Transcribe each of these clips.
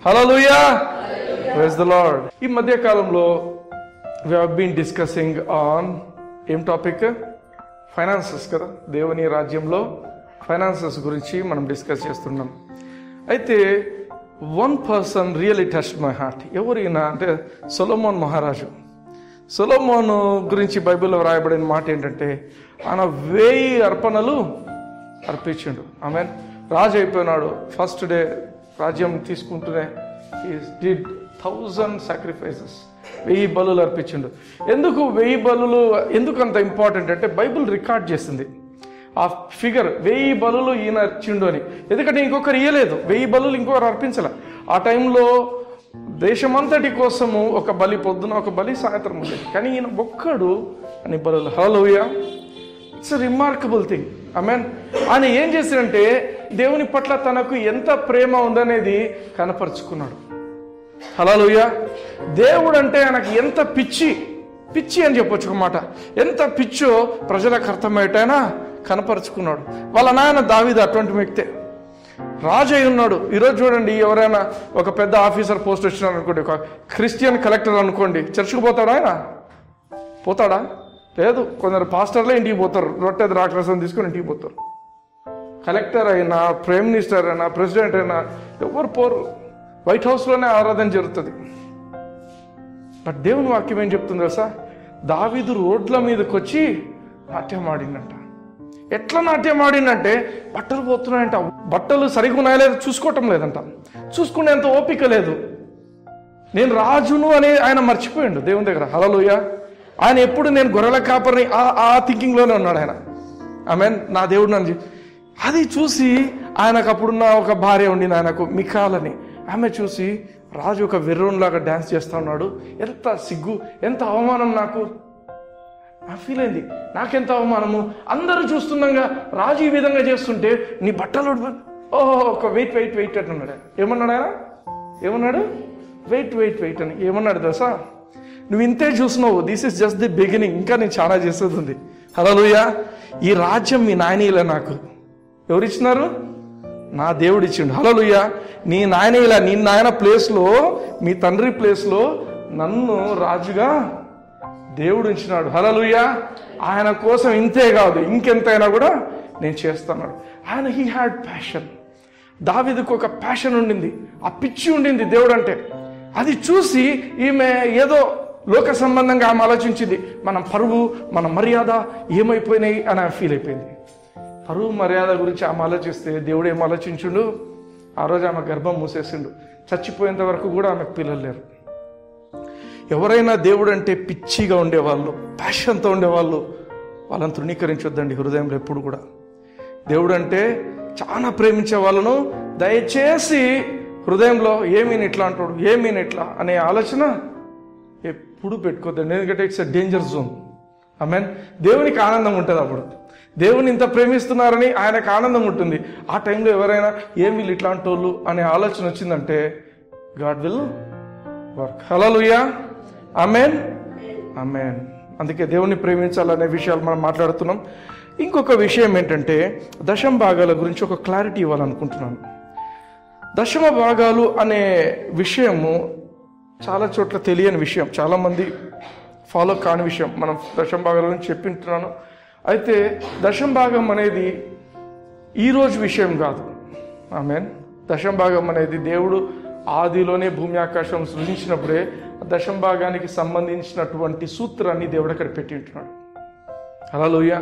Hallelujah, praise the lord. ఈ మధ్య కాలంలో we have been discussing on ఏం టాపిక్? ఫైనాన్సెస్ కదా. దేవుని రాజ్యంలో ఫైనాన్సెస్ గురించి మనం డిస్కస్ చేస్తున్నాం. అయితే one person really touched my heart. ఎవరైనా అంటే సొలొమోన్ మహారాజు. సొలొమోను గురించి బైబిల్లో రాయబడిన మాట ఏంటంటే ఆయన 1000 అర్పణలు అర్పించిండు. ఆమెన్. రాజు అయిపోయినాడు. ఫస్ట్ డే రాజ్యం తీసుకుంటూనే he did 1000 sacrifices. 1000 బలులు అర్పించిండు. ఎందుకు 1000 బలులు ఎందుకు అంత ఇంపార్టెంట్ అంటే బైబిల్ రికార్డ్ చేసింది ఆ ఫిగర్. 1000 బలులు ఈయన ఇచ్చిండు అని. ఎందుకంటే ఇంకొకరు ఇయ్యలేదు. 1000 బలులు ఇంకొకరు అర్పించాల. ఆ టైంలో దేశమంతటి కోసము ఒక బలి పొద్దున, ఒక బలి సాయంత్రం ఉండేది. కానీ ఈయన ఒక్కడు అని బలులు. హల్లెలూయా, ఇట్స్ రిమార్కబుల్ థింగ్. ఆమేన్. ఆయన ఏం చేశాడంటే దేవుని పట్ల తనకు ఎంత ప్రేమ ఉందనేది కనపరుచుకున్నాడు. హల్లెలూయా. దేవుడు అంటే ఆయనకు ఎంత పిచ్చి అని చెప్పొచ్చు ఒక మాట. ఎంత పిచ్చో ప్రజలకు అర్థమయ్యేటైనా కనపరుచుకున్నాడు. వాళ్ళ నాయన దావీదు అటువంటి వ్యక్తే. రాజు అయి ఉన్నాడు. ఈరోజు చూడండి, ఎవరైనా ఒక పెద్ద ఆఫీసర్ పోస్ట్ వచ్చినారు అనుకోండి, ఒక క్రిస్టియన్ కలెక్టర్ అనుకోండి, చర్చికి పోతాడా ఆయన? పోతాడా? లేదు. కొందరు పాస్టర్లే ఇంటికి పోతారు. రొట్టె ద్రాక్షరసం తీసుకొని ఇంటికి పోతారు. కలెక్టర్ అయినా, ప్రైమ్ మినిస్టర్ అయినా, ప్రెసిడెంట్ అయినా ఎవరు పోరు. వైట్ హౌస్లోనే ఆరాధన జరుగుతుంది. బట్ దేవుని వాక్యం ఏం చెప్తుంది తెలుసా? దావీదు రోడ్ల మీదకి వచ్చి నాట్యం ఆడిందంట. ఎట్లా నాట్యం ఆడిందంటే బట్టలు పోతున్నాయంట. బట్టలు సరిగ్గా ఉన్నాయో లేదో చూసుకోవటం లేదంట. చూసుకునేంత ఓపిక లేదు. నేను రాజును అని ఆయన మర్చిపోయిండు దేవుని దగ్గర. హల్లెలూయా. ఆయన ఎప్పుడు నేను గొర్రెల కాపరిని ఆ థింకింగ్లోనే ఉన్నాడు ఆయన. ఆమేన్. నా దేవుడు నన్ను అది చూసి ఆయనకు అప్పుడున్న ఒక భార్య ఉండింది ఆయనకు, మికాలని. ఆమె చూసి రాజు ఒక వెర్రోన్లాగా డ్యాన్స్ చేస్తూ ఉన్నాడు. ఎంత సిగ్గు, ఎంత అవమానం నాకు ఫీల్ అయింది. నాకెంత అవమానము. అందరూ చూస్తుండగా రాజు ఈ విధంగా చేస్తుంటే నీ బట్టలు ఓహో ఒక వెయిట్ అంటున్నాడు. ఏమన్నాడు ఆయన? ఏమన్నాడు? వెయిట్ అని ఏమన్నాడు తెలుసా? నువ్వు ఇంతే చూసినావు. This is just the beginning. ఇంకా నేను చాలా చేసేది ఉంది. హల్లెలూయా. ఈ రాజ్యం మీ నాయనీలే. నాకు ఎవరిచ్చినారు? నా దేవుడు ఇచ్చిండు. హల్లెలూయా. నీ నాయనీల, నీ నాయన ప్లేస్లో, మీ తండ్రి ప్లేస్లో నన్ను రాజుగా దేవుడు ఉంచినాడు. హల్లెలూయా. ఆయన కోసం ఇంతే కాదు, ఇంకెంతైనా కూడా నేను చేస్తున్నాడు. ఆయన హీ హ్యాడ్ ప్యాషన్. దావీదుకు ఒక ప్యాషన్ ఉండింది, ఆ పిచ్చి ఉండింది దేవుడు అంటే. అది చూసి ఈమె ఏదో లోక సంబంధంగా ఆమె ఆలోచించింది. మన పరువు, మన మర్యాద ఏమైపోయినాయి అని ఆమె ఫీల్ అయిపోయింది. పరువు మర్యాద గురించి ఆమె ఆలోచిస్తే దేవుడు ఏం ఆలోచించుండు? ఆ రోజు ఆమె గర్భం మూసేసిండు. చచ్చిపోయేంత వరకు కూడా ఆమెకు పిల్లలు లేరు. ఎవరైనా దేవుడు అంటే పిచ్చిగా ఉండేవాళ్ళు, ప్యాషన్తో ఉండేవాళ్ళు, వాళ్ళని తృణీకరించొద్దండి హృదయంలో ఎప్పుడు కూడా. దేవుడు అంటే చాలా ప్రేమించే వాళ్ళను దయచేసి హృదయంలో ఏమీని ఇట్లా అంటాడు, ఏమీని ఇట్లా అనే ఆలోచన ఎప్పుడు పెట్టుకోద్దండి. ఎందుకంటే ఇట్స్ ఎ డేంజర్ జోన్. ఆమేన్. దేవునికి ఆనందం ఉంటుంది అప్పుడు. దేవుని ఇంత ప్రేమిస్తున్నారని ఆయనకు ఆనందం ఉంటుంది. ఆ టైంలో ఎవరైనా ఏం వీళ్ళు ఇట్లాంటి వాళ్ళు అనే ఆలోచన వచ్చిందంటే గాడ్ విల్ వర్క్. హల్లెలూయా. ఆమేన్. ఆమేన్. అందుకే దేవుని ప్రేమించాలనే విషయాలు మనం మాట్లాడుతున్నాం. ఇంకొక విషయం ఏంటంటే దశమ భాగాల గురించి ఒక క్లారిటీ ఇవ్వాలనుకుంటున్నాను. దశమ భాగాలు అనే విషయము చాలా చోట్ల తెలియని విషయం, చాలామంది ఫాలో కాని విషయం. మనం దశమ భాగాల గురించి చెప్పింటున్నాను. అయితే దశమ భాగం అనేది ఈరోజు విషయం కాదు. ఆమేన్. దశమ భాగం అనేది దేవుడు ఆదిలోనే భూమి ఆకాశం సృజించినప్పుడే దశమ భాగానికి సంబంధించినటువంటి సూత్రాన్ని దేవుడు అక్కడ పెట్టి ఉంటున్నాడు. హల్లెలూయా.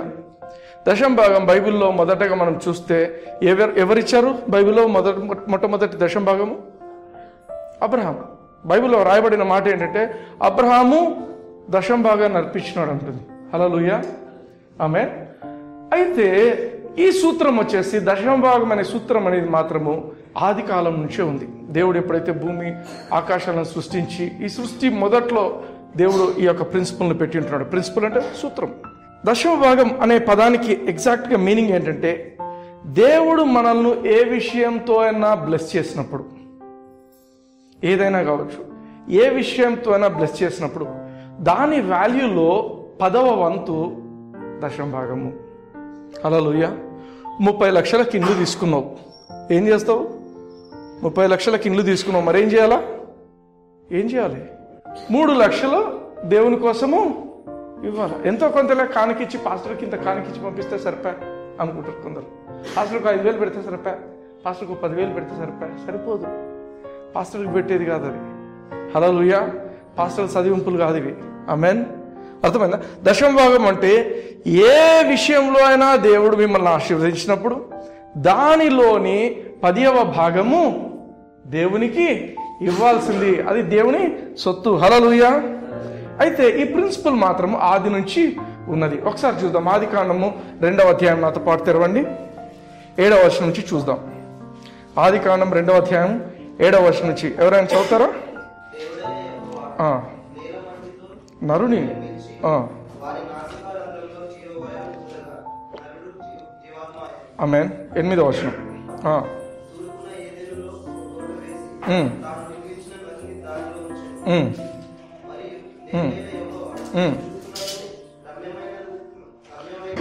దశమ భాగం బైబిల్లో మొదటగా మనం చూస్తే ఎవరిచ్చారు బైబిల్లో మొట్టమొదటి దశమ భాగము? అబ్రహాం. బైబిల్లో రాయబడిన మాట ఏంటంటే అబ్రహాము దశమ భాగాన్ని అర్పించినాడు అంటుంది. హల్లెలూయా. ఆమేన్. అయితే ఈ సూత్రం వచ్చేసి దశమ భాగం అనే సూత్రం అనేది మాత్రము ఆది కాలం నుంచే ఉంది. దేవుడు ఎప్పుడైతే భూమి ఆకాశాలను సృష్టించి, ఈ సృష్టి మొదట్లో దేవుడు ఈ యొక్క ప్రిన్సిపల్ని పెట్టి ఉంటున్నాడు. ప్రిన్సిపల్ అంటే సూత్రం. దశమ భాగం అనే పదానికి ఎగ్జాక్ట్గా మీనింగ్ ఏంటంటే దేవుడు మనల్ని ఏ విషయంతో అయినా బ్లెస్ చేసినప్పుడు, ఏదైనా కావచ్చు, ఏ విషయంతో అయినా బ్లెస్ చేసినప్పుడు దాని వాల్యూలో 10వ వంతు దశమ భాగము. హల్లెలూయా. 30 లక్షలకి ఇల్లు తీసుకున్నావు, ఏం చేస్తావు? 30 లక్షలకి ఇల్లు తీసుకున్నావు, మరేం చేయాలా? ఏం చేయాలి? 3 లక్షలు దేవుని కోసము ఇవ్వాలి. ఎంతో కొంతలా కానికిచ్చి పాస్టర్కి ఇంత కానికిచ్చి పంపిస్తే సరిపా అనుకుంటారు కొందరు. పాస్టర్కి 5,000 పెడితే సరిపా, పాస్టర్కు 10,000 పెడితే సరిపా. సరిపోదు. పాస్టర్కి పెట్టేది కాదు అది. హల్లెలూయా. పాస్టర్ చదివింపులు కాదు ఇవి. ఆమేన్. అర్థమైందా? దశమ భాగం అంటే ఏ విషయంలో అయినా దేవుడు మిమ్మల్ని ఆశీర్వదించినప్పుడు దానిలోని 10వ భాగము దేవునికి ఇవ్వాల్సింది. అది దేవుని సొత్తు. హల్లెలూయా. అయితే ఈ ప్రిన్సిపల్ మాత్రం ఆది నుంచి ఉన్నది. ఒకసారి చూద్దాం. ఆదికాండము 2వ అధ్యాయం నాతో పాటు తెరవండి. 7వ వచనం నుంచి చూద్దాం. ఆదికాండం 2వ అధ్యాయం 7వ వచనం నుంచి ఎవరైనా చదువుతారా? నరుని ఆమేన్. 8వ వచనం.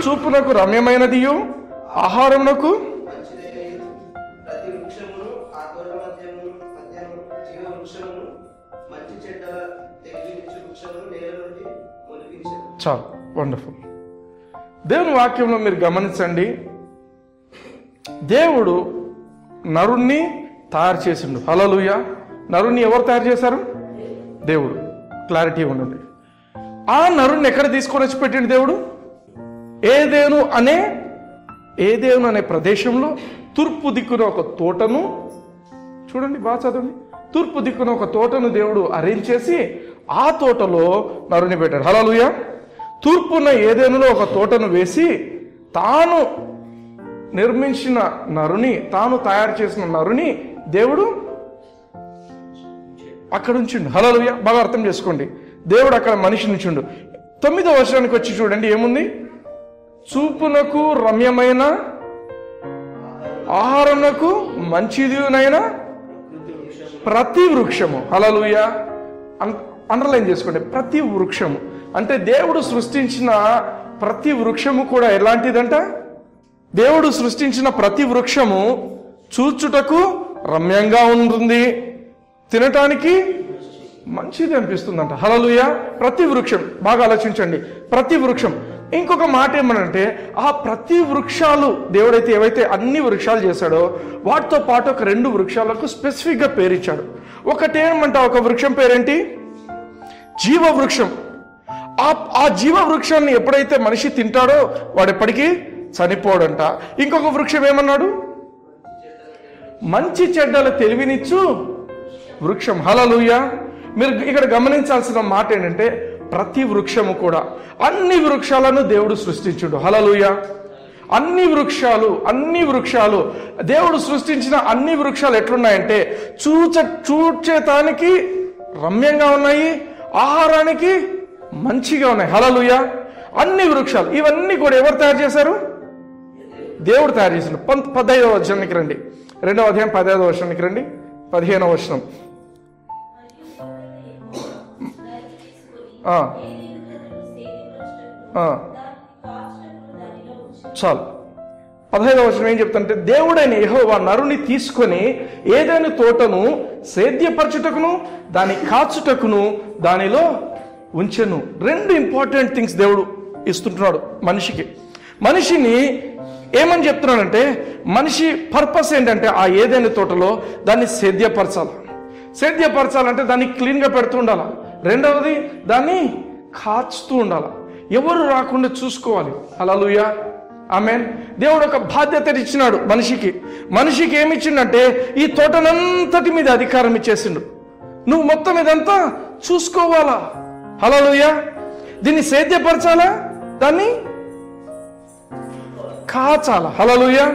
చూపునకు రమ్యమైనదియు ఆహారమునకు చాలు. వండర్ఫుల్. దేవుని వాక్యంలో మీరు గమనించండి, దేవుడు నరుణ్ణి తయారు చేసిండు. హల్లెలూయా. నరుణ్ణి ఎవరు తయారు చేశారు? దేవుడు. క్లారిటీ ఉండండి. ఆ నరుణ్ణి ఎక్కడ తీసుకొని వచ్చి పెట్టిండు దేవుడు? ఏదేను అనే ప్రదేశంలో తూర్పు దిక్కున ఒక తోటను, చూడండి బాగా చదవండి, తూర్పు దిక్కున ఒక తోటను దేవుడు అరేంజ్ చేసి ఆ తోటలో నరుని పెట్టాడు. హల్లెలూయా. తూర్పున ఏదేనులో ఒక తోటను వేసి తాను నిర్మించిన నరుని, తాను తయారు చేసిన నరుని దేవుడు అక్కడ ఉంచిండు. హల్లెలూయా. బాగా అర్థం చేసుకోండి. దేవుడు అక్కడ మనిషిని ఉంచిండు. 9వ వచనానికి వచ్చి చూడండి ఏముంది? చూపునకు రమ్యమైన ఆహారమునకు మంచిదినైన ప్రతి వృక్షము. హల్లెలూయా. అండర్లైన్ చేసుకోండి. ప్రతి వృక్షము అంటే దేవుడు సృష్టించిన ప్రతి వృక్షము కూడా ఎలాంటిదంట? దేవుడు సృష్టించిన ప్రతి వృక్షము చూచుటకు రమ్యంగా ఉంటుంది, తినటానికి మంచిది అనిపిస్తుందంట. హల్లెలూయా. ప్రతి వృక్షం. బాగా ఆలోచించండి. ప్రతి వృక్షం. ఇంకొక మాట ఏమనంటే ఆ ప్రతి వృక్షాలు దేవుడైతే ఏవైతే అన్ని వృక్షాలు చేశాడో వాటితో పాటు ఒక 2 వృక్షాలకు స్పెసిఫిక్గా పేరిచ్చాడు. ఒకటేమంట, ఒక వృక్షం పేరేంటి? జీవ వృక్షం. ఆ జీవ వృక్షాన్ని ఎప్పుడైతే మనిషి తింటాడో వాడు ఎప్పటికీ చనిపోడంట. ఇంకొక వృక్షం ఏమన్నాడు? మంచి చెడ్డల తెలివినిచ్చు వృక్షం. హల్లెలూయా. మీరు ఇక్కడ గమనించాల్సిన మాట ఏంటంటే ప్రతి వృక్షము కూడా, అన్ని వృక్షాలను దేవుడు సృష్టించుడు. హల్లెలూయా. అన్ని వృక్షాలు దేవుడు సృష్టించిన అన్ని వృక్షాలు ఎట్లున్నాయంటే చూచేతానికి రమ్యంగా ఉన్నాయి, ఆహారానికి మంచిగా ఉన్నాయి. హల్లెలూయా. అన్ని వృక్షాలు ఇవన్నీ కూడా ఎవరు తయారు చేశారు? దేవుడు తయారు చేశాడు. 15వ వచనానికి రండి. 2వ అధ్యాయం 15వ వచనానికి రండి. 15వ వచనం. చాలు. 15వ వచనం ఏం చెప్తానంటే దేవుడైన యెహోవా నరుని తీసుకొని ఏదైనా తోటను సేద్యపరచుటకును దాన్ని కాచుటకును దానిలో ఉంచెను. 2 ఇంపార్టెంట్ థింగ్స్ దేవుడు ఇస్తుంటున్నాడు మనిషిని ఏమని చెప్తున్నాడంటే మనిషి పర్పస్ ఏంటంటే ఆ ఏదైనా తోటలో దాన్ని సేద్యపరచాలంటే దాన్ని క్లీన్గా పెడుతూ ఉండాలి. రెండవది దాన్ని కాచుతూ ఉండాలి. ఎవరు రాకుండా చూసుకోవాలి. హల్లెలూయా. ఆమేన్. దేవుడు ఒక బాధ్యత ఇచ్చినాడు మనిషికి ఏమి ఇచ్చిండంటే ఈ తోటనంతటి మీద అధికారం ఇచ్చేసిండు. నువ్వు మొత్తం ఇదంతా చూసుకోవాలా. హల్లెలూయా. దీన్ని సేద్యపరచాలా, దాన్ని కాచాలా. హల్లెలూయా.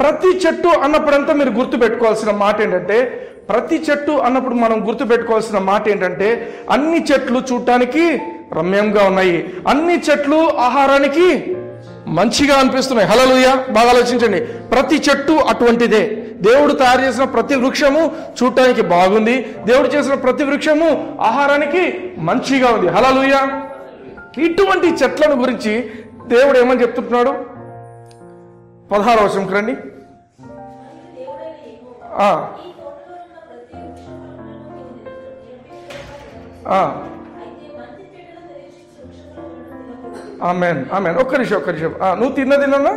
ప్రతి చెట్టు అన్నప్పుడంతా మీరు గుర్తు పెట్టుకోవాల్సిన మాట ఏంటంటే అన్ని చెట్లు చూడటానికి రమ్యంగా ఉన్నాయి, అన్ని చెట్లు ఆహారానికి మంచిగా అనిపిస్తున్నాయి. హల్లెలూయా. బాగా ఆలోచించండి. ప్రతి చెట్టు అటువంటిదే. దేవుడు తయారు చేసిన ప్రతి వృక్షము చూడటానికి బాగుంది, దేవుడు చేసిన ప్రతి వృక్షము ఆహారానికి మంచిగా ఉంది. హల్లెలూయా. ఇటువంటి చెట్లను గురించి దేవుడు ఏమని చెప్తున్నాడు? 16వ వచనంకి రండి. Amen amen. ఒక్క నిమిషం. నువ్వు తిన్నదిన్నా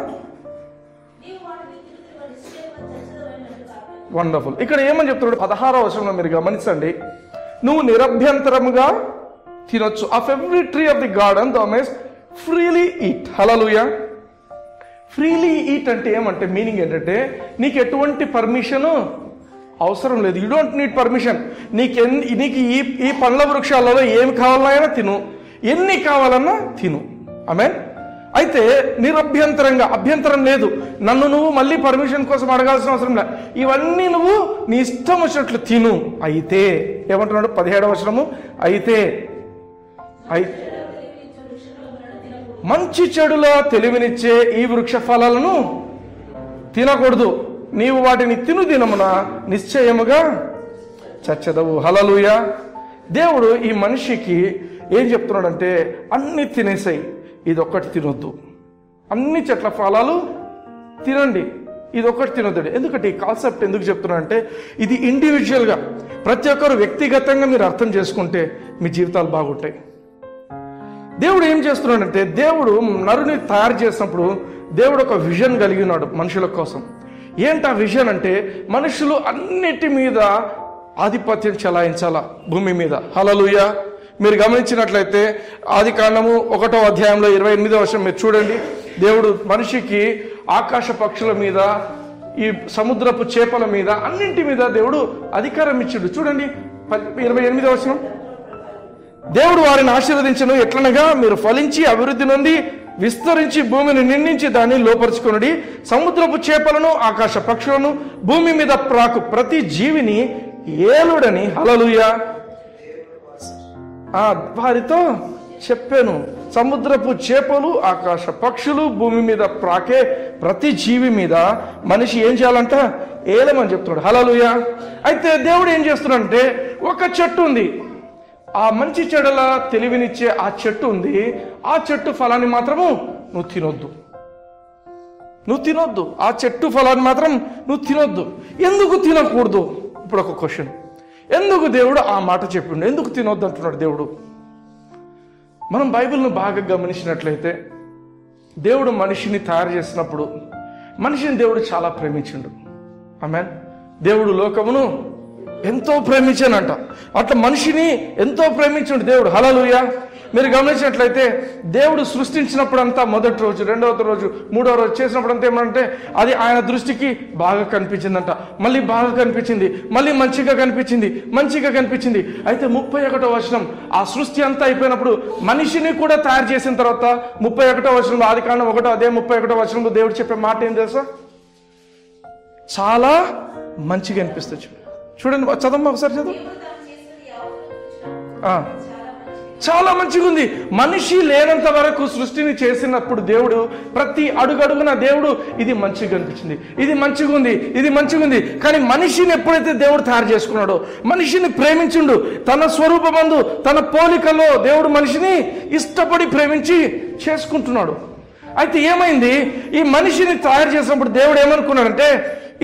వండర్ఫుల్. ఇక్కడ ఏమని చెప్తున్నాడు 16వ వచనంలో మీరు గమనించండి. నువ్వు నిరభ్యంతరముగా తినొచ్చు. Of every tree of the garden thou mayest freely eat. Hallelujah. Freely eat అంటే ఏమంటే మీనింగ్ ఏంటంటే నీకు ఎటువంటి పర్మిషన్ అవసరం లేదు. You don't need permission. నీకు ఈ పండ్ల వృక్షాలలో ఏమి కావాలన్నా తిను, ఎన్ని కావాలన్నా తిను. ఆమేన్. అయితే నిరభ్యంతరంగా, అభ్యంతరం లేదు. నన్ను నువ్వు మళ్ళీ పర్మిషన్ కోసం అడగాల్సిన అవసరం లేదు. ఇవన్నీ నువ్వు నీ ఇష్టం వచ్చినట్లు తిను. అయితే ఏమంటున్నాడు 17వ వచనము, అయితే మంచి చెడుల తెలివినిచ్చే ఈ వృక్ష ఫలాలను తినకూడదు. నీవు వాటిని తినుదినమున నిశ్చయముగా చచ్చెదవు. హల్లెలూయా. దేవుడు ఈ మనిషికి ఏం చెప్తున్నాడంటే అన్ని తినేసాయి, ఇదొక్కటి తినొద్దు. అన్ని చెట్ల ఫలాలు తినండి, ఇదొక్కటి తినొద్దు. ఎందుకంటే ఈ కాన్సెప్ట్ ఎందుకు చెప్తున్నానంటే ఇది ఇండివిజువల్గా ప్రతి ఒక్కరు వ్యక్తిగతంగా మీరు అర్థం చేసుకుంటే మీ జీవితాలు బాగుంటాయి. దేవుడు ఏం చేస్తున్నాడంటే దేవుడు నరుని తయారు చేసినప్పుడు దేవుడు ఒక విజన్ కలిగి ఉన్నాడు మనుషుల కోసం. ఏంటి ఆ విజన్ అంటే మనుషులు అన్నిటి మీద ఆధిపత్యం చెలాయించాలా భూమి మీద. హల్లెలూయా. మీరు గమనించినట్లయితే ఆదికాండము 1వ అధ్యాయంలో 28వ వచనం మీరు చూడండి. దేవుడు మనిషికి ఆకాశ పక్షుల మీద, ఈ సముద్రపు చేపల మీద, అన్నింటి మీద దేవుడు అధికారం ఇచ్చాడు. చూడండి 28వ వచనం. దేవుడు వారిని ఆశీర్వదించను ఎట్లనగా మీరు ఫలించి అభివృద్ధి నొంది విస్తరించి భూమిని నిండించి దాన్ని లోపరుచుకొనుడి. సముద్రపు చేపలను, ఆకాశ పక్షులను, భూమి మీద ప్రాకు ప్రతి జీవిని ఏలుడని. హల్లెలూయా. వారితో చెప్పాను. సముద్రపు చేపలు, ఆకాశ పక్షులు, భూమి మీద ప్రాకే ప్రతి జీవి మీద మనిషి ఏం చేయాలంట? ఏలమని చెప్తున్నాడు. హల్లెలూయా. అయితే దేవుడు ఏం చేస్తున్నాడంటే ఒక చెట్టు ఉంది, ఆ మంచి చెడుల తెలివినిచ్చే ఆ చెట్టు ఉంది. ఆ చెట్టు ఫలాన్ని మాత్రము నువ్వు తినొద్దు. ఆ చెట్టు ఫలాన్ని మాత్రం నువ్వు తినొద్దు. ఎందుకు తినకూడదు? ఇప్పుడు ఒక క్వశ్చన్. ఎందుకు దేవుడు ఆ మాట చెప్పిండు? ఎందుకు తినొద్దు అంటున్నాడు దేవుడు? మనం బైబిల్ను బాగా గమనించినట్లయితే దేవుడు మనిషిని తయారు చేసినప్పుడు మనిషిని దేవుడు చాలా ప్రేమించిండు. ఆమేన్. దేవుడు లోకమును ఎంతో ప్రేమించానంట. అట్లా మనిషిని ఎంతో ప్రేమించండి దేవుడు. హల్లెలూయా. మీరు గమనించినట్లయితే దేవుడు సృష్టించినప్పుడు అంతా మొదటి రోజు, 2వ రోజు, 3వ రోజు చేసినప్పుడు అంతా ఏమంటే అది ఆయన దృష్టికి బాగా కనిపించిందంట. మళ్ళీ బాగా కనిపించింది, మళ్ళీ మంచిగా కనిపించింది. అయితే 31వ వచనం, ఆ సృష్టి అంతా అయిపోయినప్పుడు మనిషిని కూడా తయారు చేసిన తర్వాత 31వ వచనంలో, ఆదికాండం 1వ అధ్యాయం 31వ వచనంలో దేవుడు చెప్పే మాట ఏం తెలుసా? చాలా మంచిగా అనిపిస్తుంది. చూడండి, చదమ్మా ఒకసారి చదువు. చాలా మంచిగా ఉంది. మనిషి లేనంత వరకు సృష్టిని చేసినప్పుడు దేవుడు ప్రతి అడుగడుగున దేవుడు ఇది మంచిగా అనిపించింది, ఇది మంచిగా ఉంది. కానీ మనిషిని ఎప్పుడైతే దేవుడు తయారు చేసుకున్నాడో, మనిషిని ప్రేమించుండు, తన స్వరూపమందు తన పోలికలో దేవుడు మనిషిని ఇష్టపడి ప్రేమించి చేసుకుంటున్నాడు. అయితే ఏమైంది? ఈ మనిషిని తయారు చేసినప్పుడు దేవుడు ఏమనుకున్నాడంటే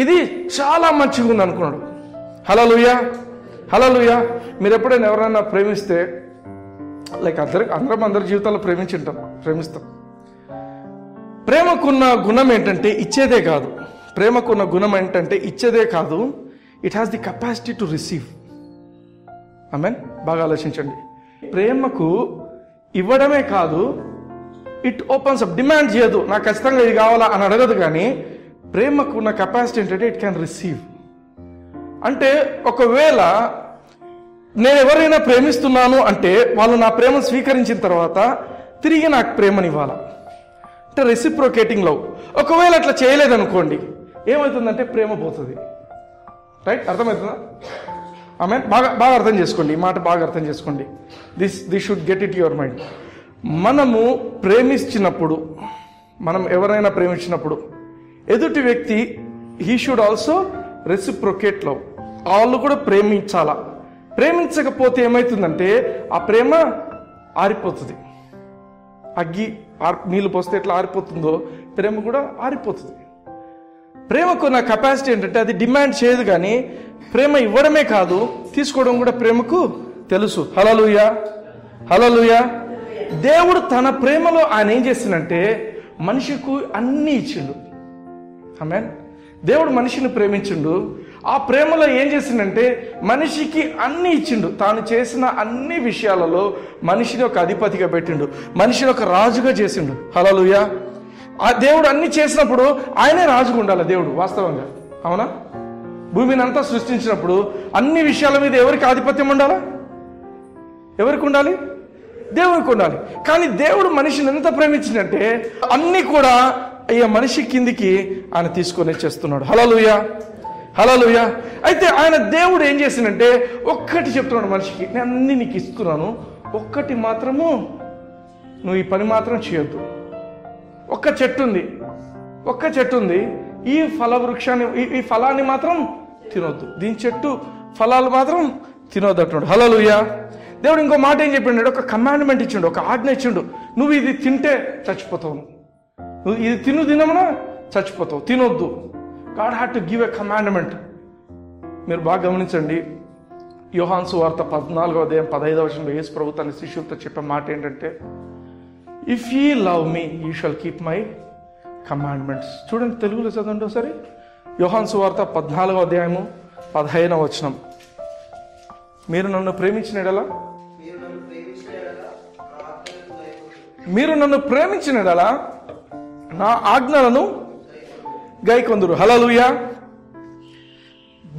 ఇది చాలా మంచిగా ఉంది అనుకున్నాడు. హల్లెలూయా. మీరు ఎప్పుడైనా ఎవరైనా ప్రేమిస్తే, లైక్ అందరి జీవితాల్లో ప్రేమిస్తాం. ప్రేమకున్న గుణం ఏంటంటే ఇచ్చేదే కాదు. It has the capacity to receive. ఆమేన్. బాగా ఆలోచించండి. ప్రేమకు ఇవ్వడమే కాదు, ఇట్ ఓపెన్స్ అప్. డిమాండ్ చేయదు, నాకు ఖచ్చితంగా ఇది కావాలా అని అడగదు. కానీ ప్రేమకు ఉన్న కెపాసిటీ ఏంటంటే ఇట్ క్యాన్ రిసీవ్. అంటే ఒకవేళ నేను ఎవరైనా ప్రేమిస్తున్నాను అంటే వాళ్ళు నా ప్రేమను స్వీకరించిన తర్వాత తిరిగి నాకు ప్రేమనివ్వాలా, అంటే రెసిప్రోకేటింగ్ లవ్. ఒకవేళ అట్లా చేయలేదనుకోండి, ఏమవుతుందంటే ప్రేమ పోతుంది. రైట్? అర్థమవుతుందా? ఆమె బాగా అర్థం చేసుకోండి, ఈ మాట బాగా అర్థం చేసుకోండి. This should get it your mind. మనం ఎవరైనా ప్రేమించినప్పుడు ఎదుటి వ్యక్తి he should also reciprocate love. వాళ్ళు కూడా ప్రేమించాలా. ప్రేమించకపోతే ఏమవుతుందంటే ఆ ప్రేమ ఆరిపోతుంది. నీళ్ళు పోస్తే ఎట్లా ఆరిపోతుందో ప్రేమ కూడా ఆరిపోతుంది. ప్రేమకున్న కెపాసిటీ ఏంటంటే అది డిమాండ్ చేయదు, కానీ ప్రేమ ఇవ్వడమే కాదు తీసుకోవడం కూడా ప్రేమకు తెలుసు. హల్లెలూయా, హల్లెలూయా. దేవుడు తన ప్రేమలో ఆయన ఏం చేసిందంటే మనిషికి అన్నీ ఇచ్చిండు. ఆమేన్. దేవుడు మనిషిని ప్రేమించిండు. ఆ ప్రేమలో ఏం చేసిండంటే మనిషికి అన్నీ ఇచ్చిండు. తాను చేసిన అన్ని విషయాలలో మనిషిని ఒక అధిపతిగా పెట్టిండు, మనిషిని ఒక రాజుగా చేసిండు. హల్లెలూయా. ఆ దేవుడు అన్ని చేసినప్పుడు ఆయనే రాజుగా ఉండాలి దేవుడు, వాస్తవంగా. అవునా? భూమిని అంతా సృష్టించినప్పుడు అన్ని విషయాల మీద ఎవరికి ఆధిపత్యం ఉండాలా? ఎవరికి ఉండాలి? దేవునికి ఉండాలి. కానీ దేవుడు మనిషిని ఎంత ప్రేమించిందంటే అన్ని కూడా ఈ మనిషి కిందికి ఆయన తీసుకొని చేస్తున్నాడు. హల్లెలూయా, హల్లెలూయా. అయితే ఆయన దేవుడు ఏం చేసిందంటే ఒక్కటి చెప్తున్నాడు మనిషికి, నేను అన్ని నీకు ఇస్తున్నాను, ఒక్కటి మాత్రము నువ్వు ఈ పని మాత్రం చేయొద్దు. ఒక్క చెట్టు ఉంది, ఈ ఫల వృక్షాన్ని ఈ ఫలాన్ని మాత్రం తినొద్దు, దీని చెట్టు ఫలాలు మాత్రం తినొద్దు అంటున్నాడు. హల్లెలూయా. దేవుడు ఇంకో మాట ఏం చెప్పిండు? ఒక కమాండ్మెంట్ ఇచ్చిండు, ఒక ఆజ్ఞ ఇచ్చిండు. నువ్వు ఇది తింటే చచ్చిపోతావు, నువ్వు ఇది తినమనా చచ్చిపోతావు, తినొద్దు. God had to give a commandment. మీరు బాగా గమనించండి, యోహాను సువార్త 14వ అధ్యాయం 15వ వచనంలో యేసు ప్రభు తన శిష్యులతో చెప్పే మాట ఏంటంటే, if you love me you shall keep my commandments. చూడండి, తెలుగులో చదవండి ఒకసారి. యోహాను సువార్త 14వ అధ్యాయము 15వ వచనం. మీరు నన్ను ప్రేమించిన ఎడల నా ఆజ్ఞలను గైకొందురు. హల్లెలూయా.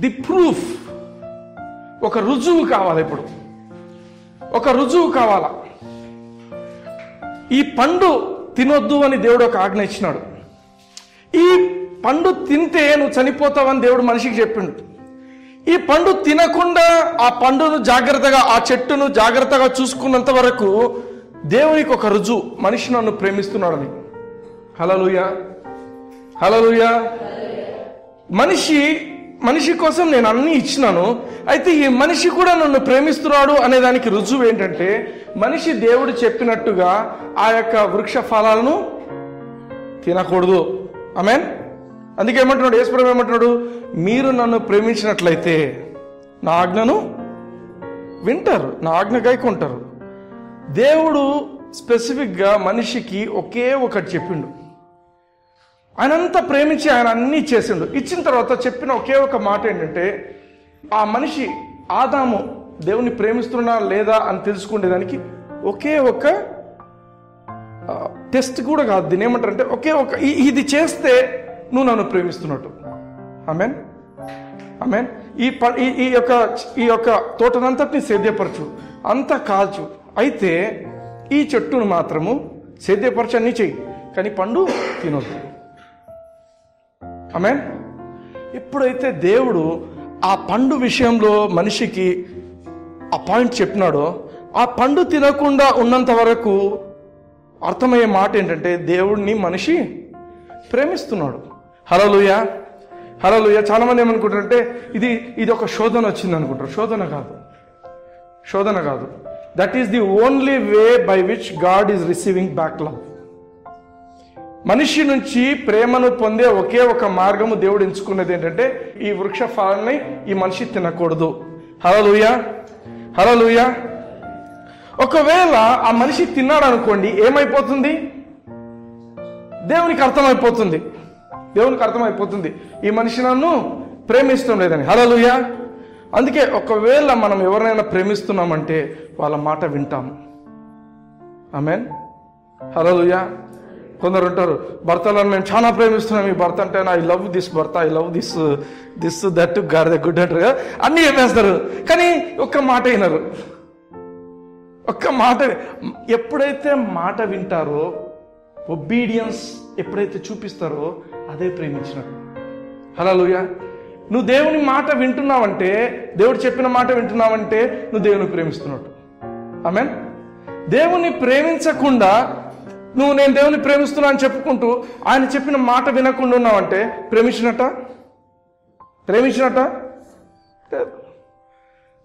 ది ప్రూఫ్, ఒక రుజువు కావాలి. ఇప్పుడు ఒక రుజువు కావాలా? ఈ పండు తినొద్దు అని దేవుడు ఒక ఆజ్ఞ ఇచ్చినాడు. ఈ పండు తింటే నువ్వు చనిపోతావని దేవుడు మనిషికి చెప్పిండు. ఈ పండు తినకుండా ఆ పండును జాగ్రత్తగా, ఆ చెట్టును జాగ్రత్తగా చూసుకున్నంత వరకు దేవునికి ఒక రుజువు, మనిషి నన్ను ప్రేమిస్తున్నాడని. హల్లెలూయా, హల్లెలూయా. మనిషి కోసం నేను అన్ని ఇచ్చినాను, అయితే ఈ మనిషి కూడా నన్ను ప్రేమిస్తున్నాడు అనే దానికి రుజువు ఏంటంటే మనిషి దేవుడు చెప్పినట్టుగా ఆ యొక్క వృక్ష ఫలాలను తినకూడదు. ఆమేన్. అందుకే ఏమంటున్నాడు యేసు ప్రభువు? ఏమంటున్నాడు? మీరు నన్ను ప్రేమించినట్లయితే నా ఆజ్ఞను వింటారు, నా ఆజ్ఞ గైకొంటారు. దేవుడు స్పెసిఫిక్గా మనిషికి ఒకే ఒకటి చెప్పిండు. ఆయనంతా ప్రేమించి ఆయన అన్నీ చేసిండు. ఇచ్చిన తర్వాత చెప్పిన ఒకే ఒక మాట ఏంటంటే ఆ మనిషి ఆదాము దేవుని ప్రేమిస్తున్నా లేదా అని తెలుసుకునేదానికి ఒకే ఒక టెస్ట్ కూడా కాదు, దీని ఏమంటారంటే ఒకే ఒక ఇది చేస్తే నువ్వు నన్ను ప్రేమిస్తున్నట్టు. ఆమేన్, ఆమేన్. ఈ యొక్క తోటనంతటిని సేద్యపరచు, అంతా కాల్చు, అయితే ఈ చెట్టును మాత్రము సేద్యపరచు, అన్నీ చెయ్యి, కానీ పండు తినొద్దు. ఆమేన్. ఎప్పుడైతే దేవుడు ఆ పండు విషయంలో మనిషికి ఆ పాయింట్ చెప్పినాడో, ఆ పండు తినకుండా ఉన్నంత వరకు అర్థమయ్యే మాట ఏంటంటే దేవుడిని మనిషి ప్రేమిస్తున్నాడు. హల్లెలూయా, హల్లెలూయా. చాలా మంది ఏమనుకుంటారంటే ఇది ఒక శోధన వచ్చింది అనుకుంటారు. శోధన కాదు. That is the only way by which God is receiving back love. మనిషి నుంచి ప్రేమను పొందే ఒకే ఒక మార్గము దేవుడు ఎంచుకున్నది ఏంటంటే ఈ వృక్ష ఫలాన్ని ఈ మనిషి తినకూడదు. హల్లెలూయా, హల్లెలూయా. ఒకవేళ ఆ మనిషి తిన్నాడు అనుకోండి, ఏమైపోతుంది? దేవునికి అర్థమైపోతుంది ఈ మనిషి నన్ను ప్రేమిస్తాం లేదని. హల్లెలూయా. అందుకే ఒకవేళ మనం ఎవరినైనా ప్రేమిస్తున్నామంటే వాళ్ళ మాట వింటాము. ఆమేన్, హల్లెలూయా. కొందరు ఉంటారు, భర్తలను మేము చాలా ప్రేమిస్తున్నాం, ఈ భర్త అంటే ఐ లవ్ దిస్ భర్త, I love this that God the good అంటారు కదా, అన్నీ చెప్పేస్తారు, కానీ ఒక్క మాట వినరు. ఎప్పుడైతే మాట వింటారో, ఒబీడియన్స్ ఎప్పుడైతే చూపిస్తారో అదే ప్రేమించినట్టు. హల్లెలూయా. నువ్వు దేవుని మాట వింటున్నావంటే, దేవుడు చెప్పిన మాట వింటున్నావంటే నువ్వు దేవుని ప్రేమిస్తున్నట్టు. ఆమేన్. దేవుని ప్రేమించకుండా నేను దేవుని ప్రేమిస్తున్నా అని చెప్పుకుంటూ ఆయన చెప్పిన మాట వినకుండా ఉన్నావంటే ప్రేమించినట్ట?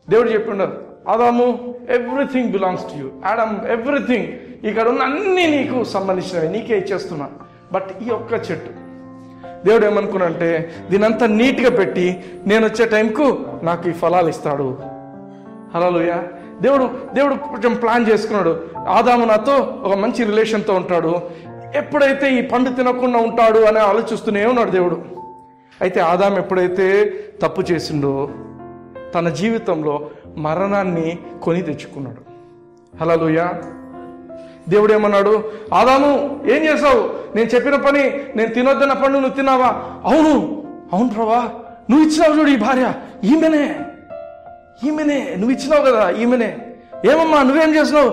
దేవుడు చెప్పిండు, ఆదాము everything belongs to you. Adam everything, ఇక్కడ ఉన్న అన్ని నీకు సంబంధించినవి, నీకే ఇచ్చేస్తున్నా. బట్ ఈ ఒక్క చెట్టు దేవుడు ఏమనుకున్నాడంటే దీనంతా నీట్గా పెట్టి నేను వచ్చే టైంకు నాకు ఈ ఫలాలు ఇస్తాడు. హల్లెలూయా. దేవుడు కొంచెం ప్లాన్ చేసుకున్నాడు. ఆదాము నాతో ఒక మంచి రిలేషన్తో ఉంటాడు, ఎప్పుడైతే ఈ పండు తినకుండా ఉంటాడు అని ఆలోచిస్తూనే ఉన్నాడు దేవుడు. అయితే ఆదాము ఎప్పుడైతే తప్పు చేసిండో తన జీవితంలో మరణాన్ని కొని తెచ్చుకున్నాడు. హల్లెలూయా. దేవుడు ఏమన్నాడు, ఆదాము ఏం చేసావు? నేను చెప్పిన పని, నేను తినొద్దన్న పండు నువ్వు తిన్నావా? అవును ప్రభా, నువ్వు ఇచ్చినావు చూడు ఈ భార్య, ఈమెనే నువ్వు ఇచ్చినావు కదా, ఈమెనే. ఏమమ్మా నువ్వేం చేసినావు?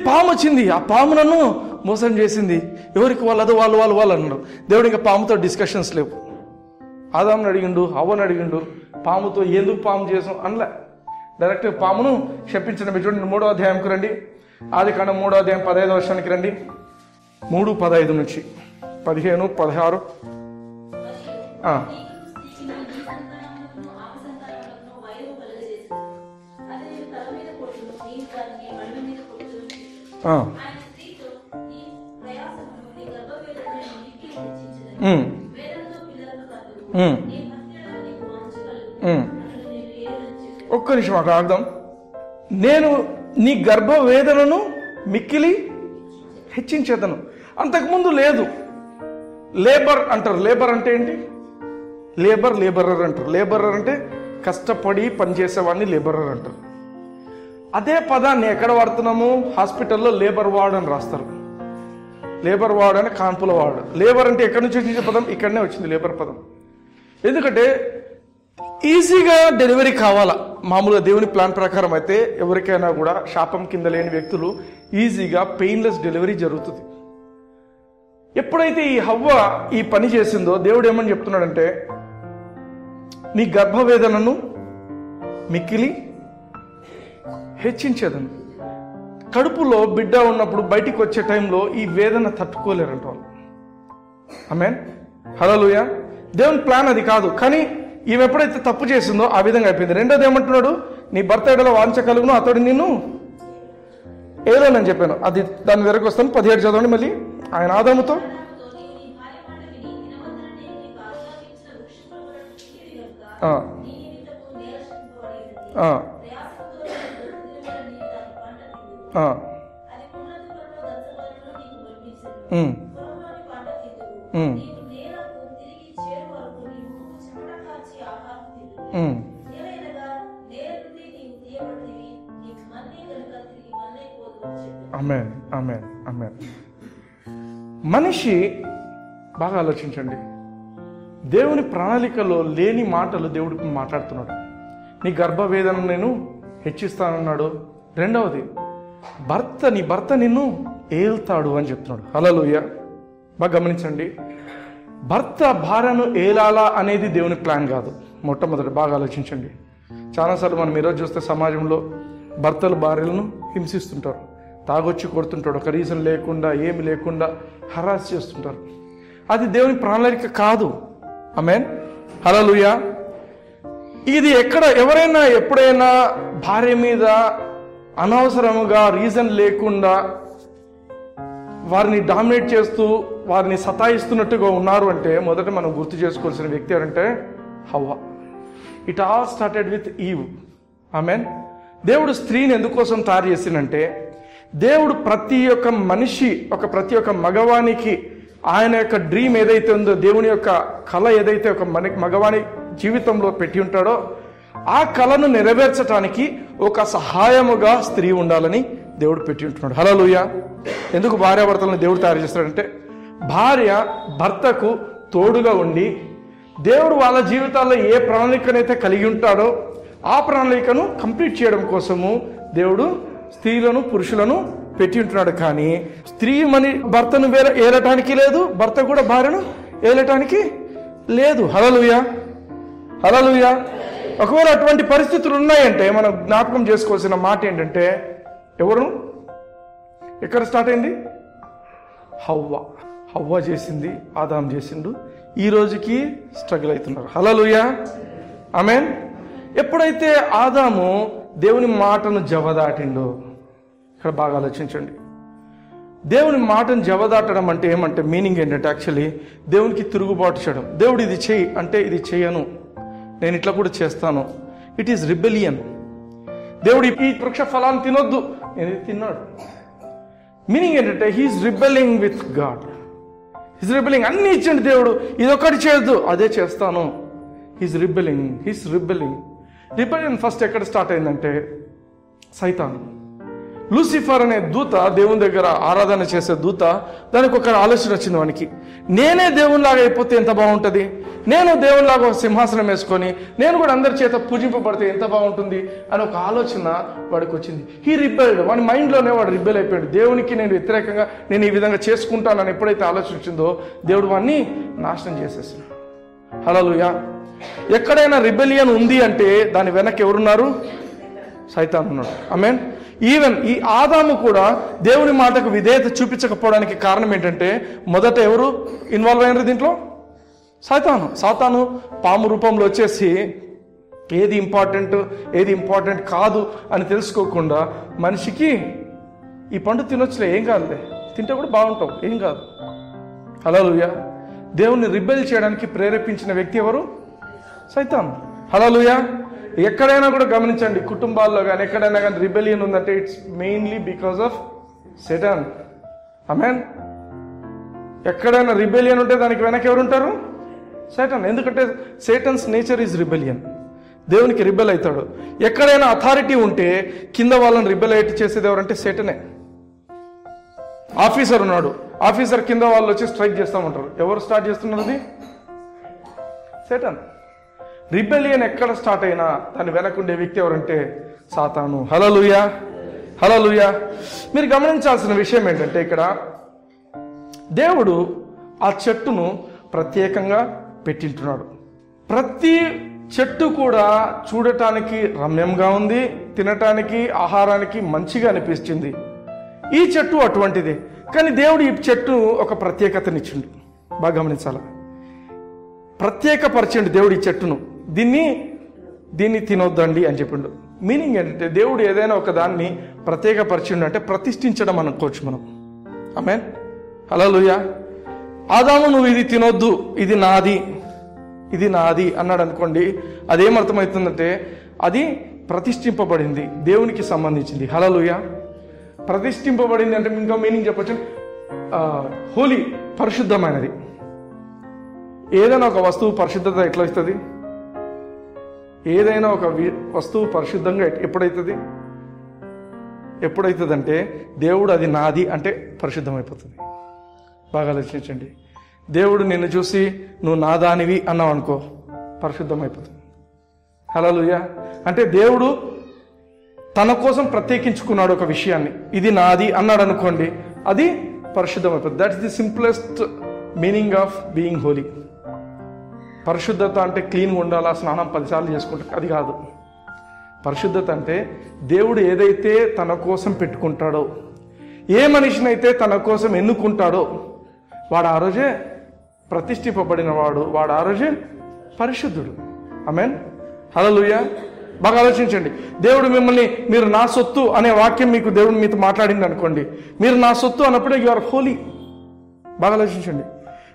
పాము వచ్చింది, ఆ పాము నన్ను మోసం చేసింది. ఎవరికి వాళ్ళదో వాళ్ళు అన్నాడు. దేవుడు ఇంకా పాముతో డిస్కషన్స్ లేవు. ఆదాముని అడిగిండు, అవ్వని అడిగిండు, పాముతో ఎందుకు పాము చేసాం అనలే. డైరెక్ట్ పామును శపించిన. మీరు చూడండి 3వ అధ్యాయంకి రండి. ఆదికాండం 3వ అధ్యాయం 15వ వర్షానికి రండి. 3:15 నుంచి 15, 16. ఒక్క నిమిషం అక్కడ ఆగదాం. నేను నీ గర్భవేదనను మిక్కిలి హెచ్చించేదను. అంతకుముందు లేదు. లేబర్ అంటారు. లేబర్ అంటే ఏంటి? లేబరర్ అంటారు. లేబరర్ అంటే కష్టపడి పనిచేసేవాడిని లేబరర్ అంటారు. అదే పదాన్ని ఎక్కడ వాడుతున్నాము? హాస్పిటల్లో లేబర్ వార్డ్ అని రాస్తారు. లేబర్ వార్డ్ అని కాన్పుల వార్డ్. లేబర్ అంటే ఎక్కడి నుంచి వచ్చింది పదం? ఇక్కడనే వచ్చింది లేబర్ పదం. ఎందుకంటే ఈజీగా డెలివరీ కావాలా. మామూలుగా దేవుని ప్లాన్ ప్రకారం అయితే ఎవరికైనా కూడా శాపం కింద లేని వ్యక్తులు ఈజీగా పెయిన్లెస్ డెలివరీ జరుగుతుంది. ఎప్పుడైతే ఈ హవ్వ ఈ పని చేసిందో దేవుడు ఏమని చెప్తున్నాడంటే, నీ గర్భవేదనను మిక్కిలి హెచ్చించేదను. కడుపులో బిడ్డ ఉన్నప్పుడు బయటికి వచ్చే టైంలో ఈ వేదన తట్టుకోలేరంట వాళ్ళు. ఆమేన్. హల్లెలూయా. దేవుని ప్లాన్ అది కాదు, కానీ ఈమె ఎప్పుడైతే తప్పు చేసిందో ఆ విధంగా అయిపోయింది. రెండోది ఏమంటున్నాడు? నీ భర్త ఎడల వాంఛ కలుగును, అతడు నిన్ను ఏలోనని చెప్పాను. అది దాని దగ్గరకు వస్తాను. 17 చదవండి మళ్ళీ. ఆయన ఆదాముతో ఆమేన్, ఆమేన్, ఆమేన్. మనిషి బాగా ఆలోచించండి. దేవుని ప్రణాళికలో లేని మాటలు దేవుడికి మాట్లాడుతున్నాడు. నీ గర్భవేదన నేను హెచ్చిస్తానన్నాడు. రెండవది నీ భర్త నిన్ను ఏల్తాడు అని చెప్తున్నాడు. హల్లెలూయా. బాగా గమనించండి. భర్త భార్యను ఏలాలా అనేది దేవుని ప్లాన్ కాదు. మొట్టమొదటి బాగా ఆలోచించండి. చాలాసార్లు మనం ఈరోజు చూస్తే సమాజంలో భర్తలు భార్యలను హింసిస్తుంటారు, తాగొచ్చి కొడుతుంటాడు, ఒక రీజన్ లేకుండా ఏమి లేకుండా హరాస్ చేస్తుంటారు. అది దేవుని ప్రణాళిక కాదు. ఆమేన్. హల్లెలూయా. ఇది ఎవరైనా ఎప్పుడైనా భార్య మీద అనవసరముగా రీజన్ లేకుండా వారిని డామినేట్ చేస్తూ వారిని సతాయిస్తున్నట్టుగా ఉన్నారు అంటే మొదట మనం గుర్తు చేసుకోవాల్సిన వ్యక్తి ఎవరంటే హవ్వ. ఇట్ ఆల్ స్టార్టెడ్ విత్ ఈవ్. ఆమేన్. దేవుడు స్త్రీని ఎందుకోసం తయారు చేసిందంటే, దేవుడు ప్రతి ఒక్క మనిషి ప్రతి ఒక్క మగవానికి ఆయన యొక్క డ్రీమ్ ఏదైతే ఉందో, దేవుని యొక్క కళ ఏదైతే ఒక మగవాని జీవితంలో పెట్టి ఉంటాడో ఆ కళను నెరవేర్చడానికి ఒక సహాయముగా స్త్రీ ఉండాలని దేవుడు పెట్టి ఉంటున్నాడు. హల్లెలూయా. ఎందుకు భార్యాభర్తలను దేవుడు తయారు చేస్తాడంటే, భార్య భర్తకు తోడుగా ఉండి దేవుడు వాళ్ళ జీవితాల్లో ఏ ప్రణాళికనైతే కలిగి ఉంటాడో ఆ ప్రణాళికను కంప్లీట్ చేయడం కోసము దేవుడు స్త్రీలను పురుషులను పెట్టి ఉంటున్నాడు. కానీ స్త్రీ భర్తను ఏలటానికి లేదు, భర్త కూడా భార్యను ఏలటానికి లేదు. హల్లెలూయా. హల్లెలూయా. ఒకవేళ అటువంటి పరిస్థితులు ఉన్నాయంటే మనం జ్ఞాపకం చేసుకోవాల్సిన మాట ఏంటంటే, ఎక్కడ స్టార్ట్ అయింది? హవ్వ చేసింది, ఆదాం చేసిండు. ఈ రోజుకి స్ట్రగుల్ అవుతున్నారు. హల్లెలూయా. ఆమేన్. ఎప్పుడైతే ఆదాము దేవుని మాటను జవదాటిండో, ఇక్కడ బాగా ఆలోచించండి. దేవుని మాటను జవదాటడం అంటే ఏమంటే మీనింగ్ ఏంటంటే యాక్చువల్లీ దేవునికి తిరుగుబాటు చేయడం. దేవుడు ఇది చెయ్యి అంటే ఇది చేయను, నేను ఇట్లా కూడా చేస్తాను. It is rebellion. దేవుడు ఈ వృక్ష ఫలాన్ని తినొద్దు, నేను ఇది తిన్నాడు. మీనింగ్ ఏంటంటే he's rebelling with God. He's rebelling. అన్నీ ఇచ్చండి దేవుడు, ఇదొకటి చేయొద్దు, అదే చేస్తాను. He's rebelling. రిబెలియన్ ఫస్ట్ ఎక్కడ స్టార్ట్ అయిందంటే సైతాను. లూసిఫర్ అనే దూత, దేవుని దగ్గర ఆరాధన చేసే దూత, దానికి ఒక ఆలోచన వచ్చింది వానికి, నేనే దేవునిలాగా అయిపోతే ఎంత బాగుంటుంది, నేను దేవునిలాగా ఒక సింహాసనం వేసుకొని నేను కూడా అందరి చేత పూజింపబడితే ఎంత బాగుంటుంది అని ఒక ఆలోచన వాడికి వచ్చింది. He rebelled. వాడి మైండ్లోనే వాడు రిబెల్ అయిపోయాడు. దేవునికి నేను వ్యతిరేకంగా నేను ఈ విధంగా చేసుకుంటానని ఎప్పుడైతే ఆలోచన వచ్చిందో దేవుడు వాడిని నాశనం చేసేసాడు. హల్లెలూయా. ఎక్కడైనా రిబెలియన్ ఉంది అంటే దాని వెనక ఎవరున్నారు? సైతాన్ ఉన్నాడు. ఆమేన్. ఈవెన్ ఈ ఆదాము కూడా దేవుని మాటకు విధేయత చూపించకపోవడానికి కారణం ఏంటంటే మొదట ఎవరు ఇన్వాల్వ్ అయినారు దీంట్లో? సాతాను పాము రూపంలో వచ్చేసి ఏది ఇంపార్టెంట్ కాదు అని తెలుసుకోకుండా మనిషికి ఈ పండు తినొచ్చులే, ఏం కాదులే, తింటే కూడా బాగుంటావు, ఏం కాదు. హల్లెలూయా. దేవుణ్ణి రిబెల్ చేయడానికి ప్రేరేపించిన వ్యక్తి ఎవరు? సైతాన్. హల్లెలూయా. ఎక్కడైనా కూడా గమనించండి, కుటుంబాల్లో కానీ ఎక్కడైనా కానీ రిబెలియన్ ఉందంటే ఇట్స్ మెయిన్లీ బికాస్ ఆఫ్ సైతాన్. ఆమేన్. ఎక్కడైనా రిబెలియన్ ఉంటే దానికి వెనక ఎవరు ఉంటారు? సైతాన్. ఎందుకంటే సైటన్స్ నేచర్ ఈజ్ రిబెలియన్. దేవునికి రిబెల్ అవుతాడు. ఎక్కడైనా అథారిటీ ఉంటే కింద వాళ్ళని రిబెల్ అయ్యేట్ చేసేది ఎవరంటే సైటనే. ఆఫీసర్ ఉన్నాడు, ఆఫీసర్ కింద వాళ్ళు వచ్చి స్ట్రైక్ చేస్తామంటారు. ఎవరు స్టార్ట్ చేస్తున్నారు? అది సైతాన్. రిబెలియన్ ఎక్కడ స్టార్ట్ అయినా దాని వెనకుండే వ్యక్తి ఎవరంటే సాతాను. హల్లెలూయా. మీరు గమనించాల్సిన విషయం ఏంటంటే ఇక్కడ దేవుడు ఆ చెట్టును ప్రత్యేకంగా పెట్టింటున్నాడు. ప్రతి చెట్టు కూడా చూడటానికి రమ్యంగా ఉంది, తినటానికి ఆహారానికి మంచిగా అనిపిస్తుంది. ఈ చెట్టు అటువంటిది. కానీ దేవుడు ఈ చెట్టు ఒక ప్రత్యేకతనిచ్చిండు. బాగా గమనించాలి. ప్రత్యేకపరిచిండు దేవుడు ఈ చెట్టును. దీన్ని తినొద్దండి అని చెప్పిండు. మీనింగ్ ఏంటంటే దేవుడు ఏదైనా ఒక దాన్ని ప్రత్యేకపరిచిండు అంటే ప్రతిష్ఠించడం అనుకోవచ్చు మనం. ఆమేన్. హల్లెలూయా. ఆదాము నువ్వు ఇది తినొద్దు, ఇది నాది అన్నాడు అనుకోండి, అదేమర్థమవుతుందంటే అది ప్రతిష్ఠింపబడింది, దేవునికి సంబంధించింది. హల్లెలూయా. ప్రతిష్ఠింపబడింది అంటే ఇంకా మీనింగ్ చెప్పచ్చు, హోలీ, పరిశుద్ధమైనది. ఏదైనా ఒక వస్తువు పరిశుద్ధత ఎట్లా వస్తుంది? ఏదైనా ఒక వస్తువు పరిశుద్ధంగా ఎప్పుడైతుందంటే దేవుడు అది నాది అంటే పరిశుద్ధమైపోతుంది. బాగా ఆలోచించండి. దేవుడు నిన్ను చూసి నువ్వు నా దానివి అన్నావు అనుకో, పరిశుద్ధమైపోతుంది. హల్లెలూయా. అంటే దేవుడు తన కోసం ప్రత్యేకించుకున్నాడు ఒక విషయాన్ని, ఇది నాది అన్నాడు అనుకోండి, అది పరిశుద్ధమైపోతుంది. That is the simplest meaning of being holy. పరిశుద్ధత అంటే క్లీన్గా ఉండాలా, స్నానం 10 సార్లు చేసుకుంటా, అది కాదు. పరిశుద్ధత అంటే దేవుడు ఏదైతే తన కోసం పెట్టుకుంటాడో, ఏ మనిషినైతే తన కోసం ఎన్నుకుంటాడో వాడు ఆ రోజే ప్రతిష్ఠింపబడిన వాడు ఆ రోజే పరిశుద్ధుడు. ఆమేన్. హల్లెలూయా. బాగా ఆలోచించండి. దేవుడు మిమ్మల్ని మీరు నా సొత్తు అనే వాక్యం మీకు దేవుడు మీతో మాట్లాడింది అనుకోండి, మీరు నా సొత్తు అన్నప్పుడే యు ఆర్ హోలీ. బాగా ఆలోచించండి.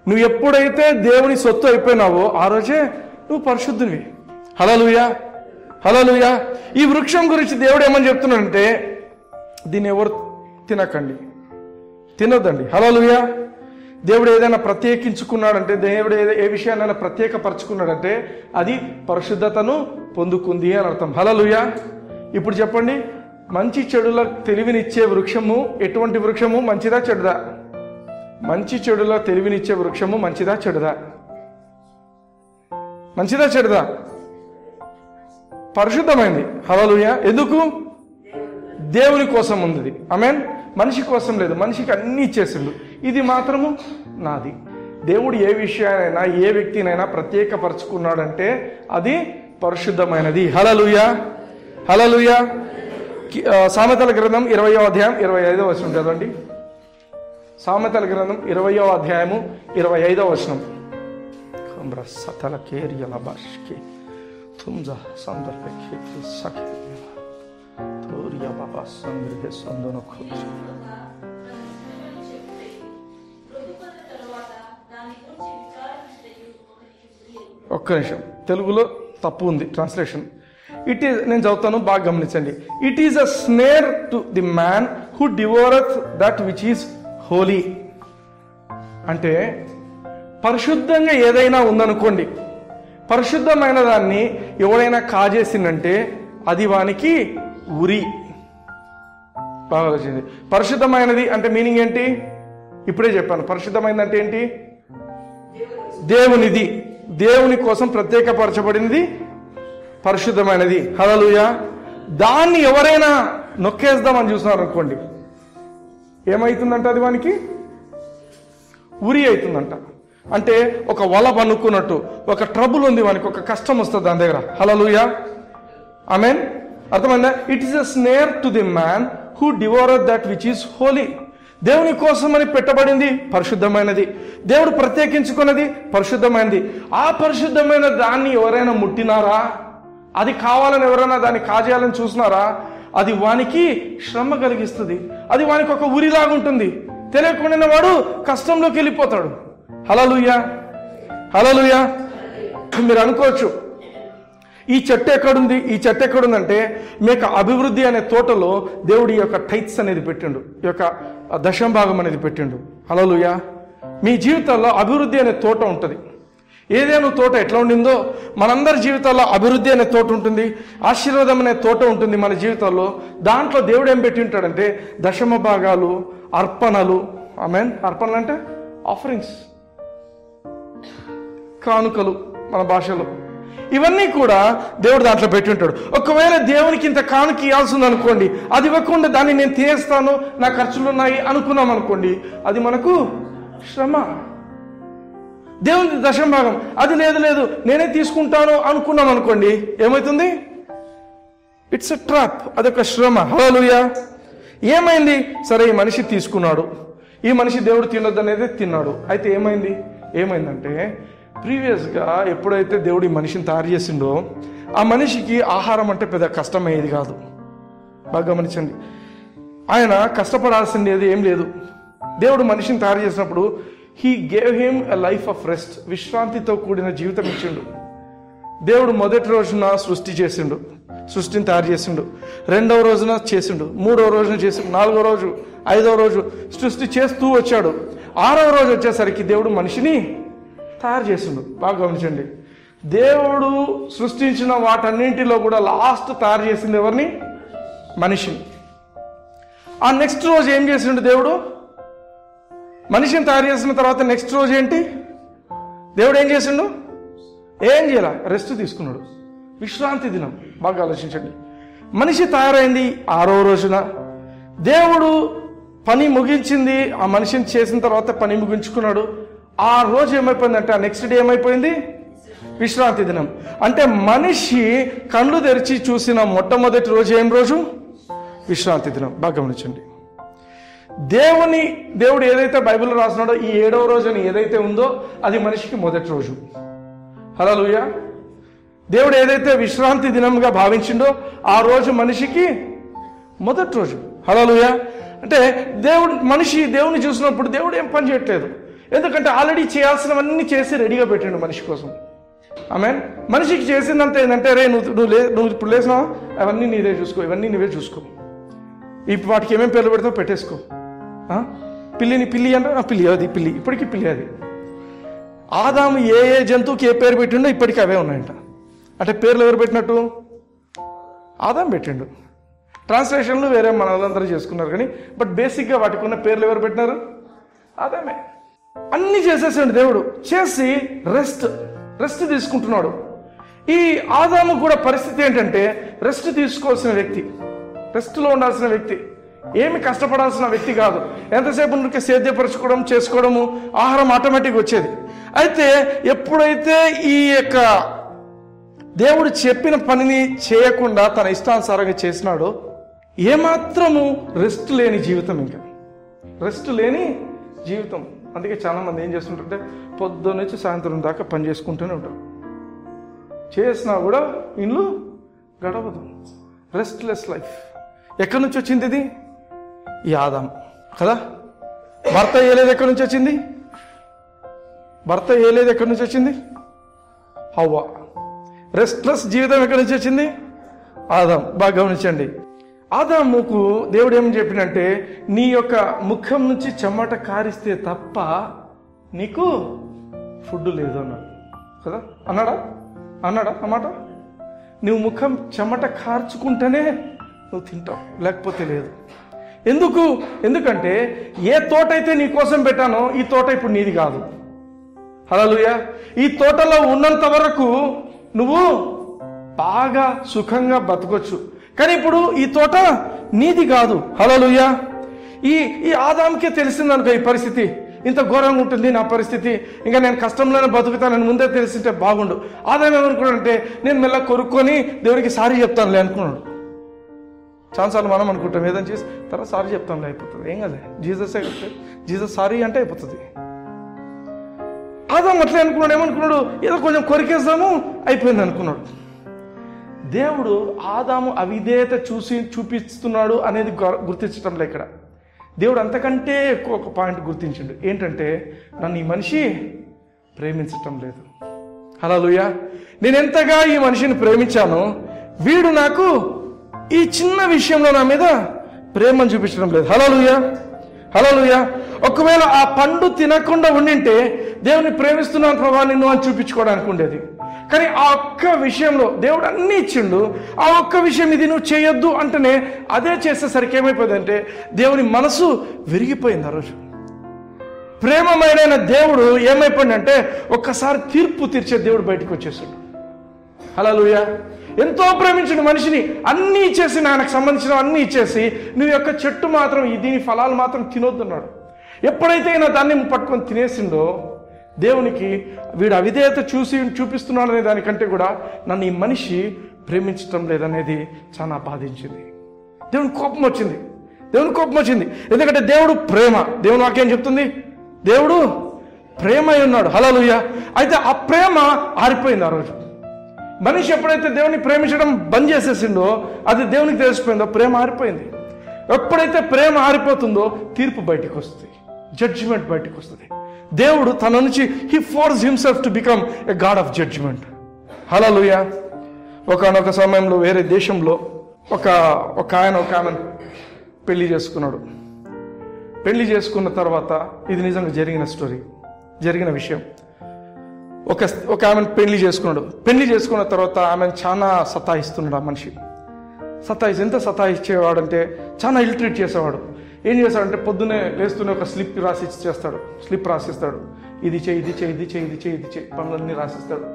నువ్వు ఎప్పుడైతే దేవుని సొత్తు అయిపోయినావో ఆ రోజే నువ్వు పరిశుద్ధునివి. హల్లెలూయా. ఈ వృక్షం గురించి దేవుడు ఏమని చెప్తున్నాడంటే దీన్ని ఎవరు తినొద్దండి. హల్లెలూయా. దేవుడు ఏదైనా ప్రత్యేకించుకున్నాడంటే, దేవుడు ఏ విషయాన్నైనా ప్రత్యేకపరచుకున్నాడంటే అది పరిశుద్ధతను పొందుకుంది అని అర్థం. హల్లెలూయా. ఇప్పుడు చెప్పండి, మంచి చెడుల తెలివినిచ్చే వృక్షము ఎటువంటి వృక్షము? మంచిదా చెడుదా? మంచి చెడుల తెలివినిచ్చే వృక్షము మంచిదా చెడుదా? పరిశుద్ధమైంది. హల్లెలూయా. ఎందుకు? దేవుని కోసం ఉంది. ఆమేన్. మనిషి కోసం లేదు. మనిషికి అన్ని ఇచ్చేసిండు, ఇది మాత్రము నాది. దేవుడు ఏ విషయానైనా ఏ వ్యక్తినైనా ప్రత్యేకపరచుకున్నాడంటే అది పరిశుద్ధమైనది. హల్లెలూయా. సామెతల గ్రంథం 20వ అధ్యాయం 25వ వచనం చదవండి. సామెతల గ్రంథం 20వ అధ్యాయము 25వ వచనం. ఒక్క నిమిషం, తెలుగులో తప్పు ఉంది ట్రాన్స్లేషన్. ఇట్ ఈస్, నేను చదువుతాను, బాగా గమనించండి. It is a snare to the man who devoureth that which is holy. అంటే పరిశుద్ధంగా ఏదైనా ఉందనుకోండి, పరిశుద్ధమైన దాన్ని ఎవడైనా కాజేసిందంటే అది వానికి ఉరి. బాగా వచ్చింది. పరిశుద్ధమైనది అంటే మీనింగ్ ఏంటి? ఇప్పుడే చెప్పాను. పరిశుద్ధమైనది అంటే ఏంటి? దేవునిది, దేవుని కోసం ప్రత్యేకపరచబడినది పరిశుద్ధమైనది. హల్లెలూయా. దాన్ని ఎవరైనా నొక్కేద్దామని చూస్తున్నారు అనుకోండి, ఏమైతుందంట? అది వానికి ఉరి అవుతుందంట. అంటే ఒక వల పన్నుకున్నట్టు, ఒక ట్రబుల్ ఉంది వానికి, ఒక కష్టం వస్తుంది దాని దగ్గర. హల్లెలూయా, ఆమేన్. అర్థమైందా? It is a snare to the man who devoureth that which is holy. దేవుని కోసమని పెట్టబడింది పరిశుద్ధమైనది, దేవుడు ప్రత్యేకించుకున్నది పరిశుద్ధమైనది. ఆ పరిశుద్ధమైన దాన్ని ఎవరైనా ముట్టినారా, అది కావాలని ఎవరైనా దాన్ని కాజేయాలని చూసినారా, అది వానికి శ్రమ కలిగిస్తుంది, అది వానికి ఒక ఉరిలాగా ఉంటుంది. తెలియకుండా వాడు కష్టంలోకి వెళ్ళిపోతాడు. హల్లెలూయా, హల్లెలూయా. మీరు అనుకోవచ్చు, ఈ చెట్టు ఎక్కడుంది, ఈ చెట్టు ఎక్కడుందంటే మీకు అభివృద్ధి అనే తోటలో దేవుడు ఈ యొక్క టైట్స్ అనేది పెట్టిండు, ఈ యొక్క దశంభాగం అనేది పెట్టిండు. హల్లెలూయా. మీ జీవితాల్లో అభివృద్ధి అనే తోట ఉంటుంది. ఏదైనా తోట ఎట్లా ఉండిందో మనందరి జీవితాల్లో అభివృద్ధి అనే తోట ఉంటుంది, ఆశీర్వాదం అనే తోట ఉంటుంది మన జీవితాల్లో. దాంట్లో దేవుడు ఏం పెట్టి ఉంటాడంటే దశమ భాగాలు, అర్పణలు. ఆమేన్. అర్పణలు అంటే ఆఫరింగ్స్, కానుకలు మన భాషలో. ఇవన్నీ కూడా దేవుడు దాంట్లో పెట్టి ఉంటాడు. ఒకవేళ దేవునికి ఇంత కానుక ఇవ్వాల్సి ఉంది అనుకోండి, అది ఇవ్వకుండా దాన్ని నేను తీస్తాను, నా ఖర్చులు ఉన్నాయి అనుకున్నాం అనుకోండి, అది మనకు శ్రమ. దేవుని దశంభాగం అది లేదు నేనే తీసుకుంటాను అనుకున్నాం అనుకోండి, ఏమవుతుంది? ఇట్స్ ఎ ట్రాప్, అదొక శ్రమ. హల్లెలూయా. ఏమైంది? సరే, ఈ మనిషి తీసుకున్నాడు, ఈ మనిషి దేవుడు తినొద్దు అనేది తిన్నాడు. అయితే ఏమైందంటే ప్రీవియస్గా ఎప్పుడైతే దేవుడు ఈ మనిషిని తయారు చేసిండో ఆ మనిషికి ఆహారం అంటే పెద్ద కష్టమయ్యేది కాదు. బాగా గమనించండి, ఆయన కష్టపడాల్సింది ఏం లేదు. దేవుడు మనిషిని తయారు చేసినప్పుడు he gave him a life of rest, విశ్రాంతితో కూడిన జీవితం ఇచ్చిండు. దేవుడు మొదటి రోజున సృష్టిని తయారు చేసిండు, రెండవ రోజున చేసిండు, మూడవ రోజున చేసిండు, నాలుగో రోజు, ఐదవ రోజు సృష్టి చేస్తూ వచ్చాడు. ఆరవ రోజు వచ్చేసరికి దేవుడు మనిషిని తయారు చేసిండు. బాగా గమనించండి, దేవుడు సృష్టించిన వాటన్నింటిలో కూడా లాస్ట్ తయారు చేసింది ఎవరిని? మనిషిని. ఆ నెక్స్ట్ రోజు ఏం చేసిండు దేవుడు? మనిషిని తయారు చేసిన తర్వాత నెక్స్ట్ రోజు ఏంటి? దేవుడు ఏం చేసిండు? ఏం చేయాల? రెస్ట్ తీసుకున్నాడు, విశ్రాంతి దినం. బాగా ఆలోచించండి. మనిషి తయారైంది ఆరో రోజున. దేవుడు పని ముగించింది, ఆ మనిషిని చేసిన తర్వాత పని ముగించుకున్నాడు. ఆ రోజు ఏమైపోయిందంటే ఆ నెక్స్ట్ డే ఏమైపోయింది? విశ్రాంతి దినం. అంటే మనిషి కళ్ళు తెరిచి చూసిన మొట్టమొదటి రోజు ఏం రోజు? విశ్రాంతి దినం. బాగా గమనించండి. దేవుడు ఏదైతే బైబిల్లో రాసినాడో ఈ 7వ రోజు అని ఏదైతే ఉందో అది మనిషికి మొదటి రోజు. హల్లెలూయా. దేవుడు ఏదైతే విశ్రాంతి దినంగా భావించిండో ఆ రోజు మనిషికి మొదటి రోజు. హల్లెలూయా. అంటే దేవుని చూసినప్పుడు దేవుడు ఏం పని చేయట్లేదు, ఎందుకంటే ఆల్రెడీ చేయాల్సినవన్నీ చేసి రెడీగా పెట్టిండు మనిషి కోసం. ఆమేన్. మనిషికి చేసిందంతా ఏంటంటే, రే నువ్వు ఇప్పుడు లేసినావా, అవన్నీ నీవే చూసుకో, ఇవన్నీ నీవే చూసుకో, ఇప్పుడు వాటికి ఏమేమి పేర్లు పెడతావు పెట్టేసుకో. పిల్లి అంటే పిల్లి, అది పిల్లి, ఇప్పటికీ పిల్లి. అది ఆదాము ఏ జంతువుకి ఏ పేరు పెట్టిండో ఇప్పటికీ అవే ఉన్నాయంట. అంటే పేర్లు ఎవరు పెట్టినట్టు? ఆదాం పెట్టిండు. ట్రాన్స్లేషన్లు వేరే మన వాళ్ళందరూ చేసుకున్నారు, కానీ బట్ బేసిక్గా వాటికి ఉన్న పేర్లు ఎవరు పెట్టినారు? ఆదామే. అన్ని చేసేసాడు దేవుడు. చేసి రెస్ట్ తీసుకుంటున్నాడు. ఈ ఆదాము కూడా పరిస్థితి ఏంటంటే రెస్ట్ తీసుకోవాల్సిన వ్యక్తి, రెస్ట్లో ఉండాల్సిన వ్యక్తి, ఏమి కష్టపడాల్సిన వ్యక్తి కాదు. ఎంతసేపు నుండి సేద్యపరచుకోవడం చేసుకోవడము, ఆహారం ఆటోమేటిక్గా వచ్చేది. అయితే ఎప్పుడైతే ఈ యొక్క దేవుడు చెప్పిన పనిని చేయకుండా తన ఇష్టానుసారంగా చేసినాడో ఏమాత్రము రెస్ట్ లేని జీవితం, ఇంకా రెస్ట్ లేని జీవితం. అందుకే చాలా మంది ఏం చేస్తుంటారంటే పొద్దున్న నుంచి సాయంత్రం దాకా పని చేసుకుంటూనే ఉంటారు, చేసినా కూడా ఇల్లు గడవదు. Restless life. ఎక్కడి నుంచి వచ్చింది ఇది? ఈ ఆదాం కదా. భర్త ఏలేదు ఎక్కడి నుంచి వచ్చింది? భర్త ఏలేదు ఎక్కడి నుంచి వచ్చింది? హవ్వ. రెస్ట్లెస్ జీవితం ఎక్కడి నుంచి వచ్చింది? ఆదాం. బాగా గమనించండి. ఆదాముకు దేవుడు ఏమని చెప్పినంటే, నీ యొక్క ముఖం నుంచి చెమట కారిస్తే తప్ప నీకు ఫుడ్ లేదు అన్నాడు కదా. అన్నాడా అన్నమాట? నువ్వు ముఖం చెమట కార్చుకుంటేనే నువ్వు తింటావు, లేకపోతే లేదు. ఎందుకంటే ఏ తోట అయితే నీ కోసం పెట్టానో ఈ తోట ఇప్పుడు నీది కాదు. హల్లెలూయా. ఈ తోటలో ఉన్నంత వరకు నువ్వు బాగా సుఖంగా బతకొచ్చు, కానీ ఇప్పుడు ఈ తోట నీది కాదు. హల్లెలూయా. ఈ ఆదాంకే తెలిసిందనుకో ఈ పరిస్థితి ఇంత ఘోరంగా ఉంటుంది నా పరిస్థితి, ఇంకా నేను కష్టంలోనే బతుకుతానని ముందే తెలిసింటే బాగుండు. ఆదాం ఏమనుకున్నాడంటే, నేను మెల్ల కొరుక్కొని దేవునికి సారీ చెప్తానులే అనుకున్నాడు. చాలాసార్లు మనం అనుకుంటాం ఏదైనా చేసి తర్వాత సారీ చెప్తానులే, అయిపోతుంది, ఏం కదా, జీసస్ సారీ అంటే అయిపోతుంది. ఆదాం అట్లే అనుకున్నాడు. ఏమనుకున్నాడు? ఏదో కొంచెం కొరికేద్దాము, అయిపోయింది అనుకున్నాడు. దేవుడు ఆదాము అవిధేయత చూపిస్తున్నాడు అనేది గుర్తించటంలో ఇక్కడ దేవుడు అంతకంటే ఎక్కువ ఒక పాయింట్ గుర్తించిండు. ఏంటంటే, నన్ను ఈ మనిషి ప్రేమించటం లేదు. హల్లెలూయా. నేను ఎంతగా ఈ మనిషిని ప్రేమించానో వీడు నాకు ఈ చిన్న విషయంలో నా మీద ప్రేమను చూపించడం లేదు. హల్లెలూయా. హల్లెలూయా. ఒకవేళ ఆ పండు తినకుండా ఉండింటే దేవుని ప్రేమిస్తున్నాను ప్రభా నిన్ను అని చూపించుకోవడానికి ఉండేది. కానీ ఆ ఒక్క విషయంలో దేవుడు అన్నీ ఇచ్చిండు. ఆ ఒక్క విషయం ఇది నువ్వు చేయొద్దు అంటేనే అదే చేసేసరికి ఏమైపోయిందంటే దేవుని మనసు విరిగిపోయింది. ఆ రోజు ప్రేమమైన దేవుడు ఏమైపోయిందంటే ఒక్కసారి తీర్పు తీర్చే దేవుడు బయటకు వచ్చేసాడు. హల్లెలూయా. ఎంతో ప్రేమించిన మనిషిని అన్నీ ఇచ్చేసి, ఆయనకు సంబంధించిన అన్నీ ఇచ్చేసి, నువ్వు యొక్క చెట్టు మాత్రం దీని ఫలాలు మాత్రం తినొద్దున్నాడు. ఎప్పుడైతే ఆయన దాన్ని పట్టుకొని తినేసిండో దేవునికి వీడు అవిధేయత చూపిస్తున్నాడు అనే దానికంటే కూడా నన్ను ఈ మనిషి ప్రేమించటం లేదనేది చాలా బాధించింది. దేవునికి కోపం వచ్చింది. ఎందుకంటే దేవుడు ప్రేమ. దేవుని వాక్యం చెప్తుంది దేవుడు ప్రేమ అయి ఉన్నాడు. హల్లెలూయా. అయితే ఆ ప్రేమ ఆరిపోయింది. ఆ రోజు మనిషి ఎప్పుడైతే దేవుని ప్రేమించడం బంద్ చేసేసిండో అది దేవునికి తెలిసిపోయిందో ప్రేమ ఆరిపోయింది. ఎప్పుడైతే ప్రేమ ఆరిపోతుందో తీర్పు బయటికి వస్తుంది, జడ్జిమెంట్ బయటికి వస్తుంది. దేవుడు తన నుంచి he force himself to become a god of judgement. హల్లెలూయా. ఒకనొక సమయంలో వేరే దేశంలో ఒక ఆమెను పెళ్లి చేసుకున్నాడు. పెళ్లి చేసుకున్న తర్వాత, ఇది నిజంగా జరిగిన విషయం. ఒక ఆమెను పెళ్లి చేసుకున్నాడు. పెళ్లి చేసుకున్న తర్వాత ఆమెను చాలా సతాయిస్తున్నాడు. ఆ మనిషి ఎంత సతాయిచ్చేవాడు అంటే చాలా ఇల్ట్రీట్ చేసేవాడు. ఏం చేస్తాడంటే పొద్దునే లేస్తూనే ఒక స్లిప్ రాసిస్తాడు. ఇది చేయి పనులన్నీ రాసిస్తాడు.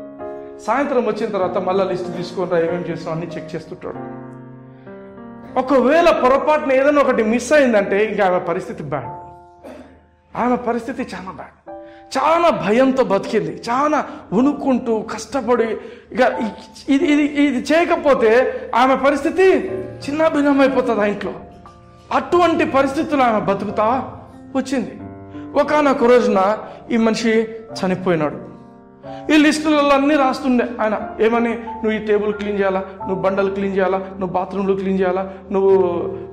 సాయంత్రం వచ్చిన తర్వాత మళ్ళీ లిస్ట్ తీసుకొని ఏమేమి చేస్తాం అన్ని చెక్ చేస్తుంటాడు. ఒకవేళ పొరపాటున ఏదైనా ఒకటి మిస్ అయిందంటే ఇంకా ఆమె పరిస్థితి బ్యాడ్. చాలా బ్యాడ్. చాలా భయంతో బతికింది, చాలా వణుక్కుంటూ కష్టపడి. ఇక ఇది చేయకపోతే ఆమె పరిస్థితి చిన్నాభిన్నమైపోతుంది ఆ ఇంట్లో. అటువంటి పరిస్థితులు ఆమె బతుకుతా వచ్చింది. ఒకానొక రోజున ఈ మనిషి చనిపోయినాడు. ఈ లిస్టులలో అన్నీ రాస్తుండే ఆయన. ఏమని? నువ్వు ఈ టేబుల్ క్లీన్ చేయాలా, నువ్వు బండలు క్లీన్ చేయాలా, నువ్వు బాత్రూమ్లు క్లీన్ చేయాలా, నువ్వు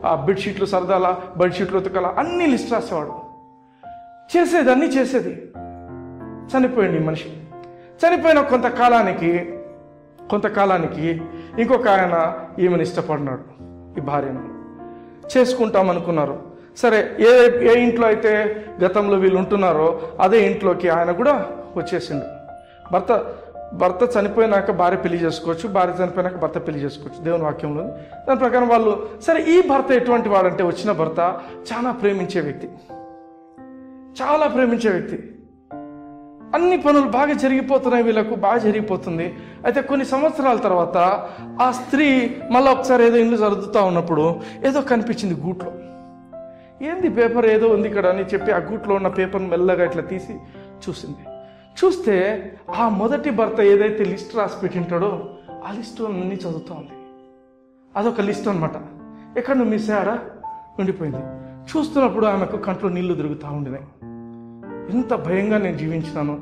ఆ బెడ్షీట్లు సరదాలా, బెడ్షీట్లు ఉతకాలా, అన్నీ లిస్ట్ రాసేవాడు. చేసేది. చనిపోయింది ఈ మనిషి. చనిపోయిన కొంతకాలానికి ఇంకొక ఆయన ఈమెను ఇష్టపడినాడు, ఈ భార్యను చేసుకుంటామనుకున్నారు. సరే, ఏ ఇంట్లో అయితే గతంలో వీళ్ళు ఉంటున్నారో అదే ఇంట్లోకి ఆయన కూడా వచ్చేసిండు. భర్త చనిపోయినాక భార్య పెళ్లి చేసుకోవచ్చు, భార్య చనిపోయినాక భర్త పెళ్లి చేసుకోవచ్చు, దేవుని వాక్యంలో. దాని ప్రకారం వాళ్ళు సరే, ఈ భర్త ఎటువంటి వాడంటే, వచ్చిన భర్త చాలా ప్రేమించే వ్యక్తి. అన్ని పనులు బాగా జరిగిపోతున్నాయి, వీళ్ళకు బాగా జరిగిపోతుంది. అయితే కొన్ని సంవత్సరాల తర్వాత ఆ స్త్రీ మళ్ళీ ఒకసారి ఏదో ఇల్లు సర్దుతూ ఉన్నప్పుడు ఏదో కనిపించింది గూట్లో. ఏంది పేపర్ ఏదో ఉంది ఇక్కడ అని చెప్పి ఆ గూట్లో ఉన్న పేపర్ని మెల్లగా ఇట్లా తీసి చూస్తే ఆ మొదటి భర్త ఏదైతే లిస్ట్ రాసి పెట్టింటాడో ఆ లిస్టు అన్నీ చదువుతూ ఉంది. అదొక లిస్ట్ అనమాట. ఎక్కడ నువ్వు మిస్ అయ్యాడా ఉండిపోయింది. చూస్తున్నప్పుడు ఆమెకు కంట్లో నీళ్లు తిరుగుతూ ఉండినాయి. ఎంత భయంగా నేను జీవించినాను,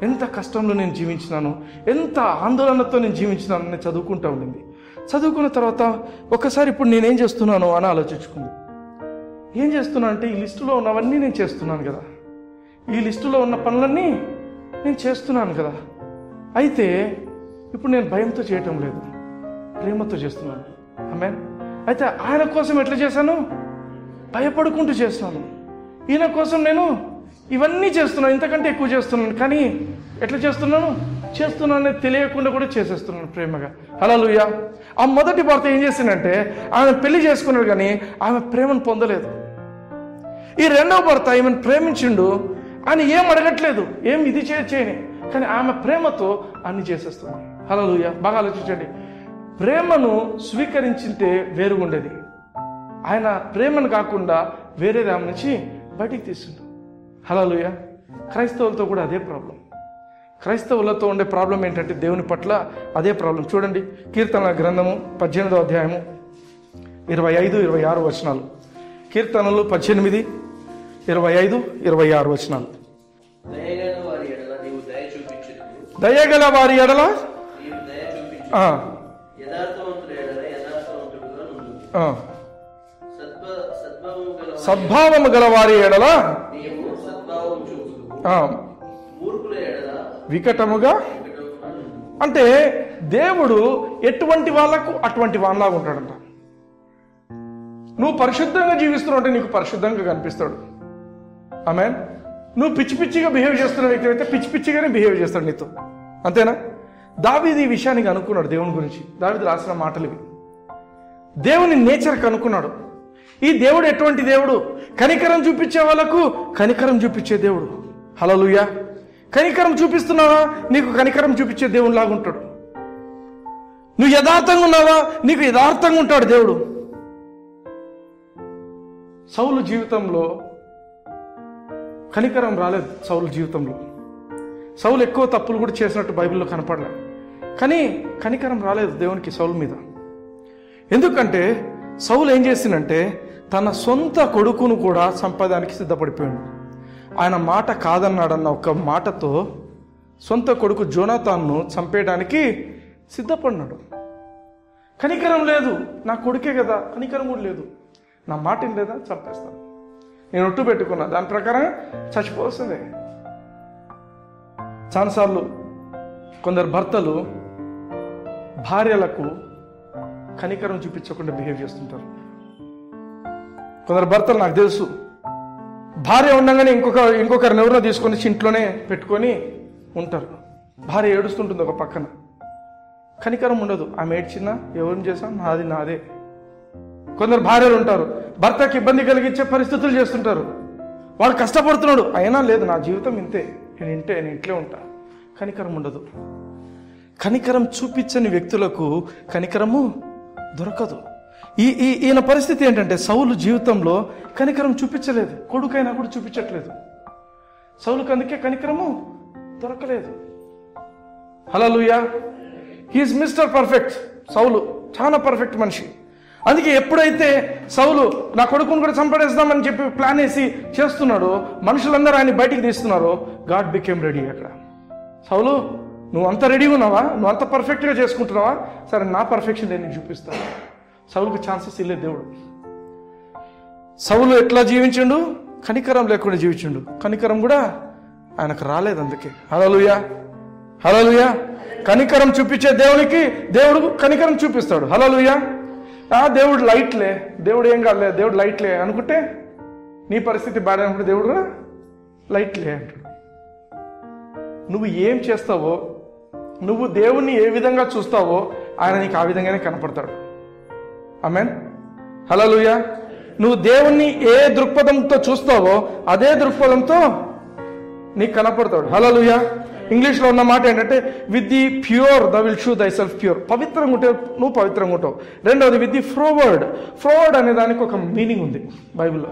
ఎంత కష్టంలో నేను జీవించినాను, ఎంత ఆందోళనతో నేను జీవించినాను అని చదువుకుంటూ ఉండింది. చదువుకున్న తర్వాత ఒకసారి ఇప్పుడు నేనేం చేస్తున్నాను అని ఆలోచించుకుంది. ఏం చేస్తున్నా అంటే, ఈ లిస్టులో ఉన్నవన్నీ నేను చేస్తున్నాను కదా, ఈ లిస్టులో ఉన్న పనులన్నీ నేను చేస్తున్నాను కదా. అయితే ఇప్పుడు నేను భయంతో చేయటం లేదు, ప్రేమతో చేస్తున్నాను. ఆమేన్. అయితే ఆయన కోసం ఎట్లా చేశాను? భయపడుకుంటూ చేస్తున్నాను. ఈయన కోసం నేను ఇవన్నీ చేస్తున్నాను, ఇంతకంటే ఎక్కువ చేస్తున్నాను. కానీ ఎట్లా చేస్తున్నాను తెలియకుండా కూడా చేసేస్తున్నాను ప్రేమగా. హల్లెలూయా. ఆ మొదటి భర్త ఏం చేసిందంటే ఆమె పెళ్లి చేసుకున్నాడు, కానీ ఆమె ప్రేమను పొందలేదు. ఈ రెండవ భర్త ఈమెను ప్రేమించిండు, ఆయన ఏం అడగట్లేదు, ఏం ఇది చేయని, కానీ ఆమె ప్రేమతో అన్ని చేసేస్తుంది. హల్లెలూయా. బాగా ఆలోచించండి. ప్రేమను స్వీకరించింటే వేరుగా ఉండేది. ఆయన ప్రేమను కాకుండా వేరేది ఆమె నుంచి బయటికి తీసిండు. హల్లెలూయా. క్రైస్తవులతో కూడా అదే ప్రాబ్లం. క్రైస్తవులతో ఉండే ప్రాబ్లం ఏంటంటే దేవుని పట్ల అదే ప్రాబ్లం. చూడండి, కీర్తనల గ్రంథము 18వ అధ్యాయము 25-26 వచనాలు. కీర్తనలు 18, 25, 26 వచనాలు. దయగల వారి ఎడల సద్భావము గల వారి ఎడల వికటముగా. అంటే దేవుడు ఎటువంటి వాళ్ళకు అటువంటి వాళ్ళలాగా ఉంటాడంట. నువ్వు పరిశుద్ధంగా జీవిస్తున్నావు అంటే నీకు పరిశుద్ధంగా కనిపిస్తాడు. ఆమేన్. నువ్వు పిచ్చి పిచ్చిగా బిహేవ్ చేస్తున్న వ్యక్తి అయితే పిచ్చి పిచ్చిగానే బిహేవ్ చేస్తాడు నీతో. అంతేనా? దావీదు ఈ విషయానికి అనుకున్నాడు దేవుని గురించి. దావీదు రాసిన మాటలు ఇవి. దేవుని నేచర్కి అనుకున్నాడు. ఈ దేవుడు ఎటువంటి దేవుడు? కనికరం చూపించే వాళ్ళకు కనికరం చూపించే దేవుడు. హల్లెలూయా. కనికరం చూపిస్తున్నావా, నీకు కనికరం చూపించే దేవుడు లాగా ఉంటాడు. నువ్వు యథార్థంగా ఉన్నావా, నీకు యథార్థంగా ఉంటాడు దేవుడు. సౌలు జీవితంలో కనికరం రాలేదు. సౌలు జీవితంలో సౌలు ఎక్కువ తప్పులు కూడా చేసినట్టు బైబిల్లో కనపడలే. కానీ కనికరం రాలేదు దేవునికి సౌలు మీద. ఎందుకంటే సౌలు ఏం చేసిందంటే తన సొంత కొడుకును కూడా చంపడానికి సిద్ధపడిపోయాడు. ఆయన మాట కాదన్నాడన్న ఒక మాటతో సొంత కొడుకు జోనాతాన్ను చంపేయడానికి సిద్ధపడినాడు. కనికరం లేదు. నా కొడుకే కదా, కనికరం కూడా లేదు. నా మాట ఏం లేదా, చంపేస్తాను. నేను ఒట్టు పెట్టుకున్నా, దాని ప్రకారం చచ్చిపోవలసిందే. చాలాసార్లు కొందరు భర్తలు భార్యలకు కనికరం చూపించకుండా బిహేవ్ చేస్తుంటారు. కొందరు భర్తలు నాకు తెలుసు, భార్య ఉండగానే ఇంకొకరిని ఎవరినో తీసుకొని ఇంట్లోనే పెట్టుకొని ఉంటారు. భార్య ఏడుస్తుంటుంది ఒక పక్కన, కనికరం ఉండదు. ఆమె ఏడ్చినా ఎవరిని చేసాం, నాదే. కొందరు భార్యలు ఉంటారు, భర్తకి ఇబ్బంది కలిగించే పరిస్థితులు చేస్తుంటారు. వాడు కష్టపడుతున్నాడు, అయినా లేదు నా జీవితం ఇంతే, నేను ఇంట్లో ఉంటా. కనికరం ఉండదు. కనికరం చూపించని వ్యక్తులకు కనికరము దొరకదు. ఈయన పరిస్థితి ఏంటంటే సౌలు జీవితంలో కనికరం చూపించలేదు. కొడుకైనా కూడా చూపించట్లేదు. సౌలుకు అందుకే కనికరము దొరకలేదు. హల్లెలూయా. He is mister perfect. సౌలు చాలా పర్ఫెక్ట్ మనిషి. అందుకే ఎప్పుడైతే సౌలు నా కొడుకును కూడా చంపడేస్తామని చెప్పి ప్లాన్ వేసి చేస్తున్నాడో, మనుషులందరూ ఆయన బయటికి తీస్తున్నారో, గాడ్ బికేమ్ రెడీ. అక్కడ సౌలు, నువ్వు అంత రెడీగా ఉన్నావా, నువ్వు అంత పర్ఫెక్ట్గా చేసుకుంటున్నావా, సరే నా పర్ఫెక్షన్ నేను చూపిస్తాను. సౌలుకు ఛాన్సెస్ ఇల్లే దేవుడు. సౌలు ఎట్లా జీవించిండు? కనికరం లేకుండా జీవించిండు. కనికరం కూడా ఆయనకు రాలేదు. అందుకే హల్లెలూయా. హల్లెలూయా. కనికరం చూపించే దేవునికి దేవుడు కనికరం చూపిస్తాడు. హల్లెలూయా. దేవుడు లైట్లే, దేవుడు ఏం కాదులే, దేవుడు లైట్లే అనుకుంటే నీ పరిస్థితి బాగా అనుకుంటే దేవుడు కూడా లైట్లే అంటాడు. నువ్వు ఏం చేస్తావో, నువ్వు దేవుణ్ణి ఏ విధంగా చూస్తావో ఆయన నీకు ఆ విధంగానే కనపడతాడు. ఆమేన్. హల్లెలూయా. నువ్వు దేవుణ్ణి ఏ దృక్పథంతో చూస్తావో అదే దృక్పథంతో నీకు కనపడతాడు. హల్లెలూయా. ఇంగ్లీష్లో ఉన్న మాట ఏంటంటే with the pure the will show దై సెల్ఫ్ ప్యూర్. పవిత్రంగా ఉంటే నువ్వు పవిత్రంగా ఉంటావు. రెండవది విత్ ది ఫ్రోవర్డ్. ఫ్రోవర్డ్ అనే దానికి ఒక మీనింగ్ ఉంది బైబిల్లో.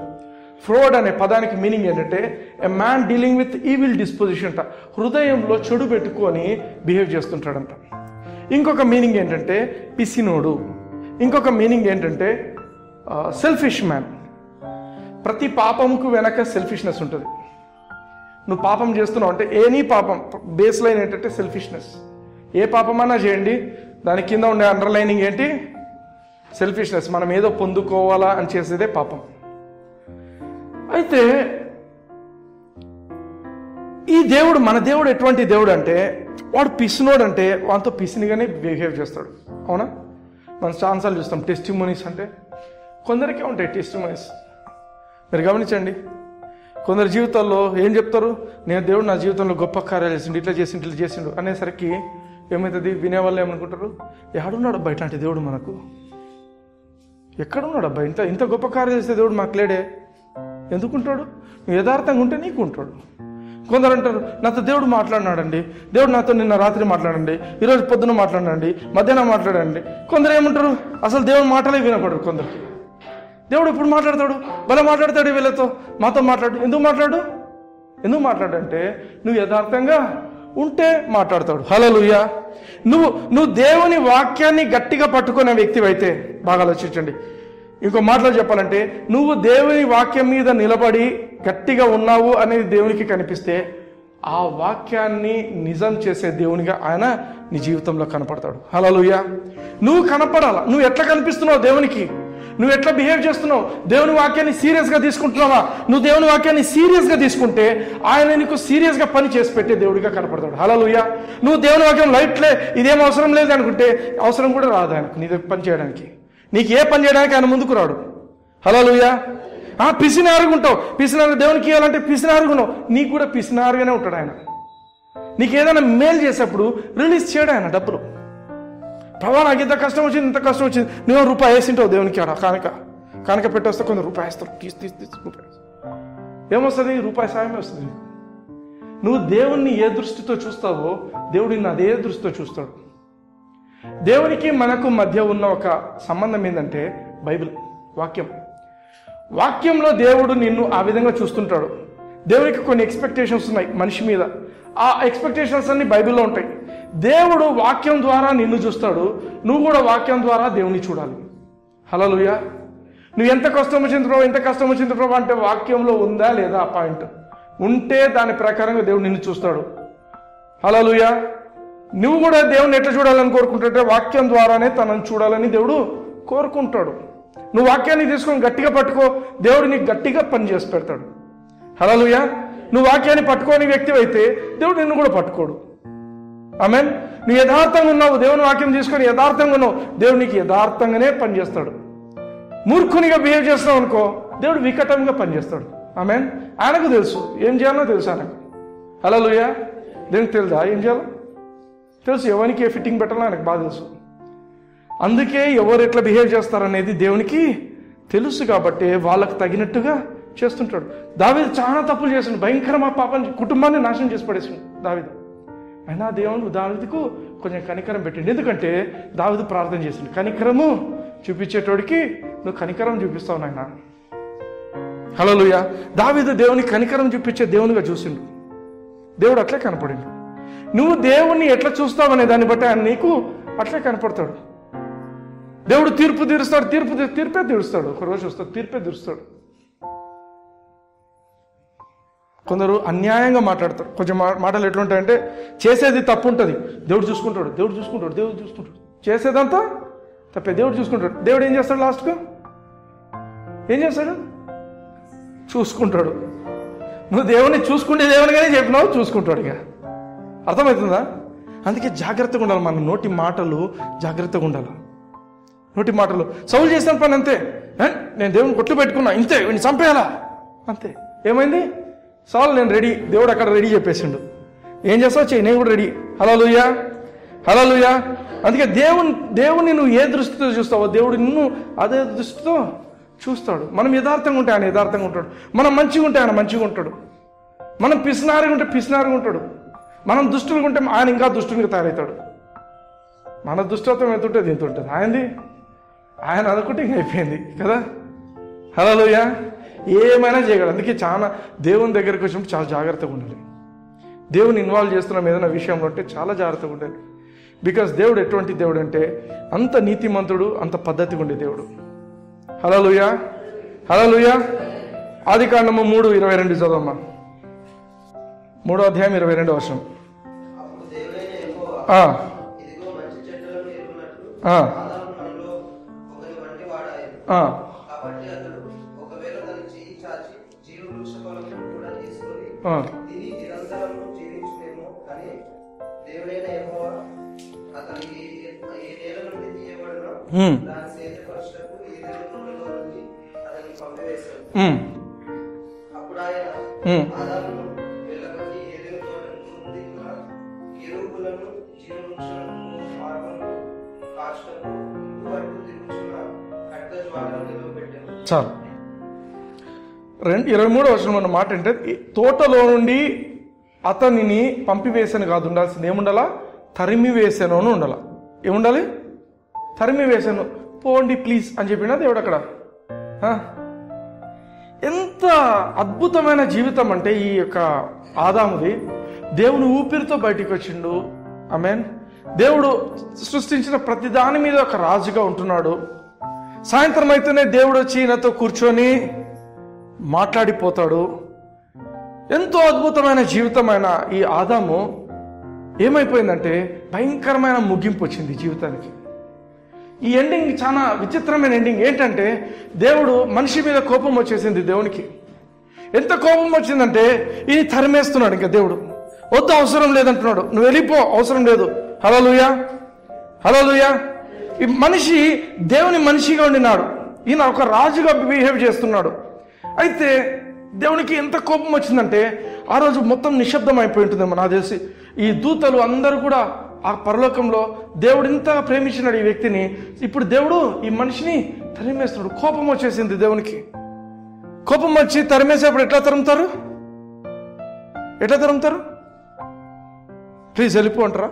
ఫ్రోవర్డ్ అనే పదానికి మీనింగ్ ఏంటంటే a man dealing with evil disposition అంట. హృదయంలో చెడు పెట్టుకొని బిహేవ్ చేస్తుంటాడంట. ఇంకొక మీనింగ్ ఏంటంటే పిసినోడు. ఇంకొక మీనింగ్ ఏంటంటే సెల్ఫిష్ మ్యాన్. ప్రతి పాపంకు వెనక సెల్ఫిష్నెస్ ఉంటుంది. నువ్వు పాపం చేస్తున్నావు అంటే ఎనీ పాపం బేస్ లైన్ ఏంటంటే సెల్ఫిష్నెస్. ఏ పాపమన్నా చేయండి, దాని కింద ఉండే అండర్లైనింగ్ ఏంటి? సెల్ఫిష్నెస్. మనం ఏదో పొందుకోవాలా అని చేసేదే పాపం. అయితే ఈ దేవుడు, మన దేవుడు ఎటువంటి దేవుడు అంటే వాడు పిసినోడు అంటే వాడితో పిసినిగానే బిహేవ్ చేస్తాడు. అవునా? మనం ఛాన్సాలు చూస్తాం. టెస్టిమోనీస్ అంటే కొందరికే ఉంటాయి టెస్టిమోనీస్. మీరు గమనించండి, కొందరు జీవితాల్లో ఏం చెప్తారు, నేను దేవుడు నా జీవితంలో గొప్ప కార్యాలు చేసిండు, ఇట్లా చేసిండు అనేసరికి ఏమవుతుంది, వినేవాళ్ళు ఏమనుకుంటారు, ఎక్కడున్నాడు అబ్బా ఇట్లాంటి దేవుడు మనకు, ఎక్కడున్నాడు అబ్బా ఇంత గొప్ప కార్యాలు చేస్తే దేవుడు మాకు లేడే, ఎందుకుంటాడు, నువ్వు యథార్థంగా ఉంటే నీకు ఉంటాడు. కొందరు అంటారు, నాతో దేవుడు మాట్లాడినాడండి, దేవుడు నాతో నిన్న రాత్రి మాట్లాడండి, ఈరోజు పొద్దున మాట్లాడండి, మధ్యాహ్నం మాట్లాడండి. కొందరు ఏమంటారు, అసలు దేవుడు మాటలే వినపడరు. కొందరికి దేవుడు ఎప్పుడు మాట్లాడతాడు, భలే మాట్లాడతాడు వీళ్ళతో, మాతో మాట్లాడు. ఎందుకు మాట్లాడంటే నువ్వు యథార్థంగా ఉంటే మాట్లాడతాడు. హల్లెలూయా. నువ్వు దేవుని వాక్యాన్ని గట్టిగా పట్టుకునే వ్యక్తివైతే, బాగా ఆలోచించండి, ఇంకో మాటలో చెప్పాలంటే, నువ్వు దేవుని వాక్యం మీద నిలబడి గట్టిగా ఉన్నావు అనేది దేవునికి కనిపిస్తే, ఆ వాక్యాన్ని నిజం చేసే దేవునిగా ఆయన నీ జీవితంలో కనపడతాడు. హల్లెలూయా. నువ్వు కనపడాలా, నువ్వు ఎట్లా కనిపిస్తున్నావు దేవునికి, నువ్వు ఎట్లా బిహేవ్ చేస్తున్నావు, దేవుని వాక్యాన్ని సీరియస్గా తీసుకుంటున్నావా? నువ్వు దేవుని వాక్యాన్ని సీరియస్గా తీసుకుంటే ఆయన నీకు సీరియస్గా పని చేసి పెట్టే దేవుడిగా కనపడతాడు. హల్లెలూయా. నువ్వు దేవుని వాక్యం లైట్లే, ఇదేం అవసరం లేదు అనుకుంటే అవసరం కూడా రాదు ఆయనకు నీ దగ్గర పని చేయడానికి. నీకు ఏ పని చేయడానికి ఆయన ముందుకు రాడు. హల్లెలూయా. పిసినారుగా ఉంటావు, దేవునికి ఇవ్వాలంటే పిసినారుగా ఉన్నావు, నీకు కూడా పిసినారుగానే ఉంటాడు ఆయన. నీకు ఏదైనా మేలు చేసేప్పుడు రిలీజ్ చేయడు ఆయన డబ్బులు. ప్రభా నాకు ఇంత కష్టం వచ్చింది, నువ్వు రూపాయి వేసింటావు దేవునికి, కానుక పెట్టేస్తే కొంత రూపాయి వేస్తావు, తీసి రూపాయి ఏమొస్తుంది, రూపాయి సాయమే వస్తుంది. నువ్వు దేవుణ్ణి ఏ దృష్టితో చూస్తావో దేవుడు నిన్ను అదే దృష్టితో చూస్తాడు. దేవునికి మనకు మధ్య ఉన్న ఒక సంబంధం ఏంటంటే బైబిల్, వాక్యంలో దేవుడు నిన్ను ఆ విధంగా చూస్తుంటాడు. దేవునికి కొన్ని ఎక్స్పెక్టేషన్స్ ఉన్నాయి మనిషి మీద, ఆ ఎక్స్పెక్టేషన్స్ అన్ని బైబిల్లో ఉంటాయి. దేవుడు వాక్యం ద్వారా నిన్ను చూస్తాడు, నువ్వు కూడా వాక్యం ద్వారా దేవుని చూడాలి. హల్లెలూయా. నువ్వు ఎంత కష్టం వచ్చింది ప్రభు అంటే వాక్యంలో ఉందా లేదా ఆ పాయింట్ ఉంటే దాని ప్రకారంగా దేవుడు నిన్ను చూస్తాడు. హల్లెలూయా. నువ్వు కూడా దేవుని ఎట్లా చూడాలని కోరుకుంటుంటే వాక్యం ద్వారానే తనను చూడాలని దేవుడు కోరుకుంటాడు. నువ్వు వాక్యాన్ని తీసుకొని గట్టిగా పట్టుకో, దేవుడు నీకు గట్టిగా పని చేసి పెడతాడు. హల్లెలూయా. నువ్వు వాక్యాన్ని పట్టుకోని వ్యక్తి అయితే దేవుడు నిన్ను కూడా పట్టుకోడు. ఆమేన్. నువ్వు యథార్థంగా ఉన్నావు, దేవుని వాక్యం తీసుకొని యథార్థంగా ఉన్నావు, దేవుడు నీకు యథార్థంగానే పనిచేస్తాడు. మూర్ఖునిగా బిహేవ్ చేస్తున్నావు అనుకో, దేవుడు వికటంగా పనిచేస్తాడు. ఆమేన్. ఆయనకు తెలుసు ఏం చేయాలో తెలుసు ఆయనకు. హల్లెలూయా. దేవునికి తెలుసా ఏం చేయాలో? తెలుసు. ఎవరికి ఏ ఫిట్టింగ్ పెట్టాలో ఆయనకు బాగా తెలుసు. అందుకే ఎవరు ఎట్లా బిహేవ్ చేస్తారనేది దేవునికి తెలుసు కాబట్టి వాళ్ళకు తగినట్టుగా చేస్తుంటాడు. దావీదు చాలా తప్పులు చేసిండు, భయంకరమైన పాపాన్ని, కుటుంబాన్ని నాశనం చేసి పడేసిండు దావీదు. అయినా దేవుడు దావీదుకు కొంచెం కనికరం పెట్టిండు. ఎందుకంటే దావీదు ప్రార్థన చేసిండు, కనికరము చూపించేటోడికి నువ్వు కనికరం చూపిస్తావు నాయన. హల్లెలూయా. దావీదు దేవుని కనికరం చూపించే దేవునిగా చూసిండు, దేవుడు అట్లే కనపడిండు. నువ్వు దేవుణ్ణి ఎట్లా చూస్తావు అనే దాన్ని బట్టి ఆయన నీకు అట్లే కనపడతాడు. దేవుడు తీర్పే తీరుస్తాడు. ఒకరోజు వస్తాడు, తీర్పే తీరుస్తాడు. కొందరు అన్యాయంగా మాట్లాడతారు. కొంచెం మాటలు ఎట్లుంటాయంటే, చేసేది తప్పు ఉంటుంది, దేవుడు చూసుకుంటాడు. చేసేదంతా తప్పే, దేవుడు చూసుకుంటాడు. దేవుడు ఏం చేస్తాడు? లాస్ట్గా ఏం చేస్తాడు? చూసుకుంటాడు. నువ్వు దేవుని చూసుకుంటే దేవునిగానే చెప్పినావు, చూసుకుంటాడు. ఇక అర్థమవుతుందా? అందుకే జాగ్రత్తగా ఉండాలి. మన నోటి మాటలు జాగ్రత్తగా ఉండాలి. నోటి మాటలు సౌలు చేసిన పని అంతే, నేను దేవుని కొట్లు పెట్టుకున్నా, ఇంతే, వీడిని చంపేయాలా, అంతే. ఏమైంది? సౌలు నేను రెడీ, దేవుడు అక్కడ రెడీ చెప్పేసిండు. ఏం చేస్తావు చెయ్యి, నేను కూడా రెడీ. హల్లెలూయా. అందుకే దేవుని నువ్వు ఏ దృష్టితో చూస్తావో దేవుడు నిన్ను అదే దృష్టితో చూస్తాడు. మనం యథార్థంగా ఉంటే ఆయన యథార్థంగా ఉంటాడు, మనం మంచిగా ఉంటే ఆయన మంచిగా ఉంటాడు, మనం పిసినారిగా ఉంటే పిసినారిగా ఉంటాడు, మనం దుష్టులుగా ఉంటే ఆయన ఇంకా దుష్టునిగా తయారవుతాడు. మన దుష్టత్వం ఎంత ఉంటుంది ఎంత ఉంటుంది, ఆయన అనుకుంటే ఇంక అయిపోయింది కదా. హల్లెలూయా. ఏమైనా చేయగలడు. అందుకే చాలా దేవుని దగ్గరికి వచ్చినప్పుడు చాలా జాగ్రత్తగా ఉండాలి. దేవుని ఇన్వాల్వ్ చేస్తున్నాం ఏదైనా విషయంలో అంటే చాలా జాగ్రత్తగా ఉండాలి. బికాస్ దేవుడు ఎటువంటి దేవుడు అంటే అంత నీతిమంతుడు, అంత పద్ధతిగా ఉండే దేవుడు. హల్లెలూయా. ఆదికాండము 3:22 చదవమ్మా. 3వ అధ్యాయం 22వ వచనం. చాలు. 23వ వచనం అన్న మాట అంటే తోటలో నుండి అతనిని పంపివేశాను కాదు, ఉండాల్సింది ఏముండాలా? తరిమి వేసాను అని ఉండాల. ఏముండాలి? తరిమి వేసాను, పోండి ప్లీజ్ అని చెప్పినా దేవుడు అక్కడ. ఎంత అద్భుతమైన జీవితం అంటే ఈ యొక్క ఆదాముది. దేవుని ఊపిరితో బయటికి వచ్చిండు. ఆమేన్. దేవుడు సృష్టించిన ప్రతి దాని మీద ఒక రాజుగా ఉంటున్నాడు. సాయంత్రం అయితేనే దేవుడు వచ్చి ఈయనతో కూర్చొని మాట్లాడిపోతాడు. ఎంతో అద్భుతమైన జీవితమైన ఈ ఆదాము ఏమైపోయిందంటే భయంకరమైన ముగింపు వచ్చింది జీవితానికి. ఈ ఎండింగ్ చాలా విచిత్రమైన ఎండింగ్. ఏంటంటే దేవుడు మనిషి మీద కోపం వచ్చేసింది దేవునికి. ఎంత కోపం వచ్చిందంటే ఇది తరిమేస్తున్నాడు. ఇంకా దేవుడు వద్దు, అవసరం లేదంటున్నాడు, నువ్వు వెళ్ళిపో, అవసరం లేదు. హల్లెలూయా, హల్లెలూయా. ఈ మనిషి దేవుని మనిషిగా ఉండినాడు, ఈయన ఒక రాజుగా బిహేవ్ చేస్తున్నాడు. అయితే దేవునికి ఎంత కోపం వచ్చిందంటే ఆ రోజు మొత్తం నిశ్శబ్దం అయిపోయి ఉంటుందేమో నాకు తెలిసి. ఈ దూతలు అందరూ కూడా ఆ పరలోకంలో దేవుడు ఇంత ప్రేమించినాడు ఈ వ్యక్తిని, ఇప్పుడు దేవుడు ఈ మనిషిని తరిమేస్తున్నాడు. కోపం వచ్చేసింది దేవునికి. కోపం వచ్చి తరిమేసేప్పుడు ఎట్లా తరుముతారు? ఎట్లా తరుముతారు? ప్లీజ్ వెళ్ళిపో అంటారా?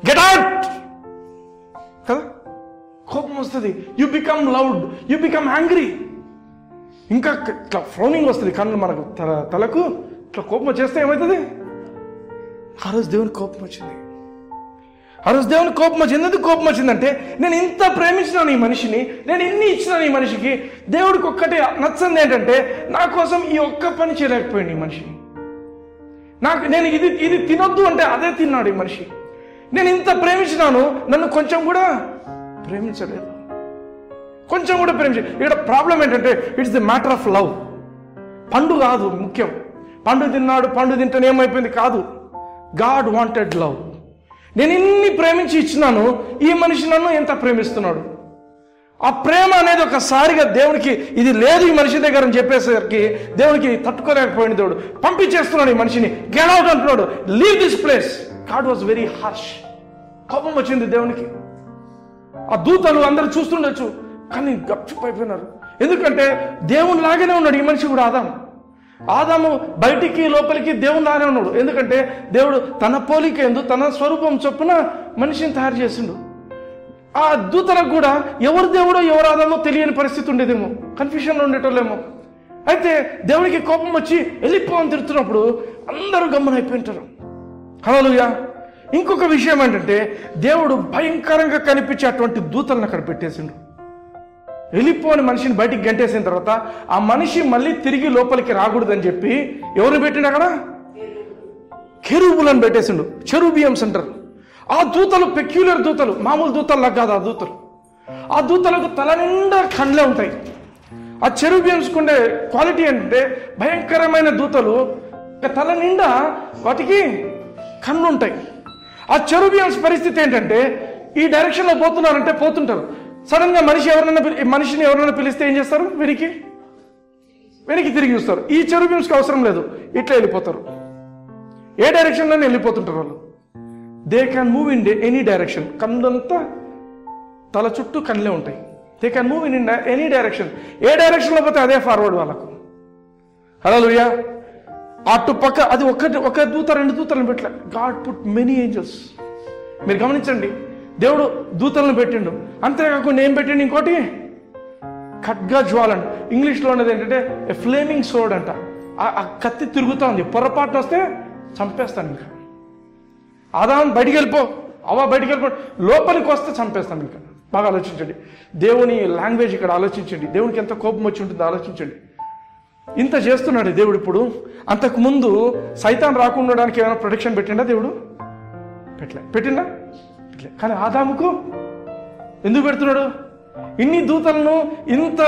గెట్ అవుట్ కదా. కోపం వస్తుంది, you become loud, you become angry. ఇంకా ఇట్లా ఫ్రౌనింగ్ వస్తుంది కళ్ళు మనకు, తలకు ఇట్లా కోపం వచ్చేస్తే ఏమవుతుంది? ఆ రోజు దేవుని కోపం వచ్చింది. ఆ రోజు దేవుని కోపం వచ్చింది. ఎందుకు కోపం వచ్చిందంటే నేను ఇంత ప్రేమించినాను ఈ మనిషిని, నేను ఎన్ని ఇచ్చినాను ఈ మనిషికి. దేవుడికి ఒక్కటే నచ్చంది ఏంటంటే నా కోసం ఈ ఒక్క పని చేయలేకపోయింది ఈ మనిషి. నేను ఇది తినొద్దు అంటే అదే తిన్నాడు ఈ మనిషి. నేను ఇంత ప్రేమించినాను, నన్ను కొంచెం కూడా ప్రేమించలేదు, కొంచెం కూడా ప్రేమించలేదు. ఇక్కడ ప్రాబ్లం ఏంటంటే it's the matter of love. పండు కాదు ముఖ్యం. పండు తిన్నాడు, పండు తింటే ఏమైపోయింది కాదు. God wanted love. నేను ఇన్ని ప్రేమించి ఇచ్చినాను, ఈ మనిషి నన్ను ఎంత ప్రేమిస్తున్నాడు. ఆ ప్రేమ అనేది ఒకసారిగా దేవునికి ఇది లేదు ఈ మనిషి దగ్గర అని చెప్పేసరికి దేవునికి తట్టుకోలేకపోయింది. దేవుడు పంపించేస్తున్నాడు ఈ మనిషిని. గెట్ అవుట్ అంటున్నాడు, leave this place. God was very harsh. కోపం వచ్చింది దేవునికి. ఆ దూతలు అందరూ చూస్తుండొచ్చు కానీ గప్చుప్ అయిపోయినారు. ఎందుకంటే దేవుని లాగానే ఉన్నాడు ఈ మనిషి కూడా. ఆదాము బయటికి లోపలికి దేవుని లాగానే ఉన్నాడు. ఎందుకంటే దేవుడు తన పోలిక ఎందు తన స్వరూపం చొప్పున మనిషిని తయారు చేసిండు. ఆ దూతలకు కూడా ఎవరు దేవుడో ఎవరు ఆదామో తెలియని పరిస్థితి ఉండేదేమో, కన్ఫ్యూషన్లో ఉండేటోళ్ళేమో. అయితే దేవునికి కోపం వచ్చి వెళ్ళిపో అని తిరుగుతున్నప్పుడు అందరూ గమ్మునైపోయింటారు. హల్లెలూయా. ఇంకొక విషయం ఏంటంటే దేవుడు భయంకరంగా కనిపించే అటువంటి దూతలను అక్కడ పెట్టేసిండు. వెళ్ళిపోని మనిషిని బయటికి గంటేసిన తర్వాత ఆ మనిషి మళ్ళీ తిరిగి లోపలికి రాకూడదని చెప్పి ఎవరు పెట్టిండు అక్కడ? కెరూబులను పెట్టేసిండు. చెరూబియమ్స్ అంటారు. ఆ దూతలు పెక్యులర్ దూతలు, మామూలు దూతల్లా కాదు. ఆ దూతలకు తల నిండా కండ్లే ఉంటాయి. ఆ చెరూబియమ్స్ ఉండే క్వాలిటీ ఏంటంటే భయంకరమైన దూతలు తల నిండా వాటికి కన్ను ఉంటాయి. ఆ చెరూబియమ్స్ పరిస్థితి ఏంటంటే ఈ డైరెక్షన్లో పోతున్నారంటే పోతుంటారు. సడన్ గా మనిషిని ఎవరైనా పిలిస్తే ఏం చేస్తారు? వెనక్కి తిరిగి చూస్తారు. ఈ చెరూబియమ్స్కి అవసరం లేదు, ఇట్లా వెళ్ళిపోతారు. ఏ డైరెక్షన్లోనే వెళ్ళిపోతుంటారు వాళ్ళు. They can move in any direction. కన్నంతా తల చుట్టూ కళ్ళే ఉంటాయి. They can move in any direction. ఏ డైరెక్షన్లో పోతే అదే ఫార్వర్డ్ వాళ్ళకు. హల్లెలూయా. అటు పక్క అది ఒక దూత రెండు దూతలను పెట్టలే. God put many angels. మీరు గమనించండి, దేవుడు దూతలను పెట్టిండు. అంతేకాకుండా ఏం పెట్టిండు? ఇంకోటి ఖడ్గా జ్వాలంట. ఇంగ్లీష్లో ఉన్నది ఏంటంటే ఏ ఫ్లేమింగ్ సోర్డ్ అంట. ఆ కత్తి తిరుగుతూ ఉంది, పొరపాటున వస్తే చంపేస్తాను. ఇంకా ఆదాం బయటికి వెళ్ళిపో, బయటికి వెళ్ళిపో, లోపలికి వస్తే చంపేస్తాను. ఇంకా బాగా ఆలోచించండి. దేవుని లాంగ్వేజ్ ఇక్కడ ఆలోచించండి. దేవునికి ఎంత కోపం వచ్చి ఉంటుందో ఆలోచించండి. ఇంత చేస్తున్నాడు దేవుడు. ఇప్పుడు అంతకుముందు సైతాన్ రాకుండా ఉండడానికి ఏమైనా ప్రొటెక్షన్ పెట్టిండా దేవుడు? పెట్టిండా? కానీ ఆదాముకు ఎందుకు పెడుతున్నాడు? ఇన్ని దూతలను ఇంత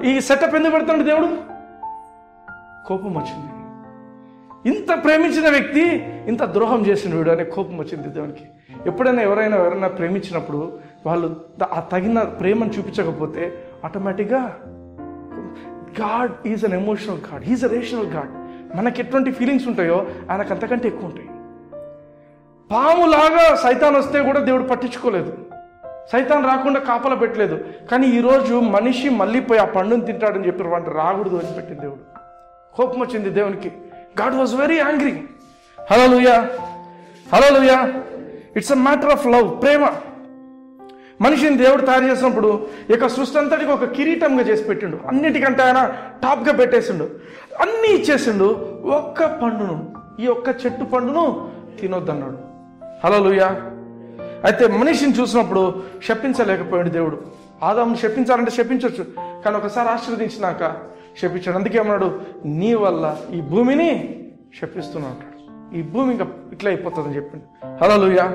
ఈ సెటప్ ఎందుకు పెడుతున్నాడు దేవుడు? కోపం వచ్చింది. ఇంత ప్రేమించిన వ్యక్తి ఇంత ద్రోహం చేసిన వీడు అనే కోపం వచ్చింది దేవునికి. ఎప్పుడైనా ఎవరైనా ప్రేమించినప్పుడు వాళ్ళు ఆ తగిన ప్రేమను చూపించకపోతే ఆటోమేటిక్గా God is an emotional God, is a rational God. మనకి ఎటువంటి ఫీలింగ్స్ ఉంటాయో ఆయనకు అంతకంటే ఎక్కువ ఉంటాయి. పాములాగా సైతాన్ వస్తే కూడా దేవుడు పట్టించుకోలేదు, సైతాన్ రాకుండా కాపలా పెట్టలేదు. కానీ ఈరోజు మనిషి మళ్ళీ పోయి ఆ పండుని తింటాడని చెప్పి వాటిని రాకూడదు అని పెట్టింది దేవుడు. కోపం వచ్చింది దేవునికి. God was very angry. హల్లెలూయా, హల్లెలూయా. It's a matter of love, ప్రేమ. మనిషిని దేవుడు తయారు చేసినప్పుడు ఇక సృష్టి అంతటికి ఒక కిరీటంగా చేసి పెట్టిండు. అన్నిటికంటే ఆయన టాప్గా పెట్టేసిండు, అన్నీ ఇచ్చేసిండు. ఒక్క పండును, ఈ ఒక్క చెట్టు పండును తినొద్దన్నాడు. హల్లెలూయా. అయితే మనిషిని చూసినప్పుడు శపించలేకపోయాడు దేవుడు. ఆదామును శపించాలంటే శపించవచ్చు, కానీ ఒకసారి ఆశీర్వదించినాక శపించాడు. అందుకే ఏమన్నాడు, నీ వల్ల ఈ భూమిని శపిస్తున్నా అంటాడు. ఈ భూమి ఇంకా ఇట్లా అయిపోతుందని చెప్పిండు. హల్లెలూయా,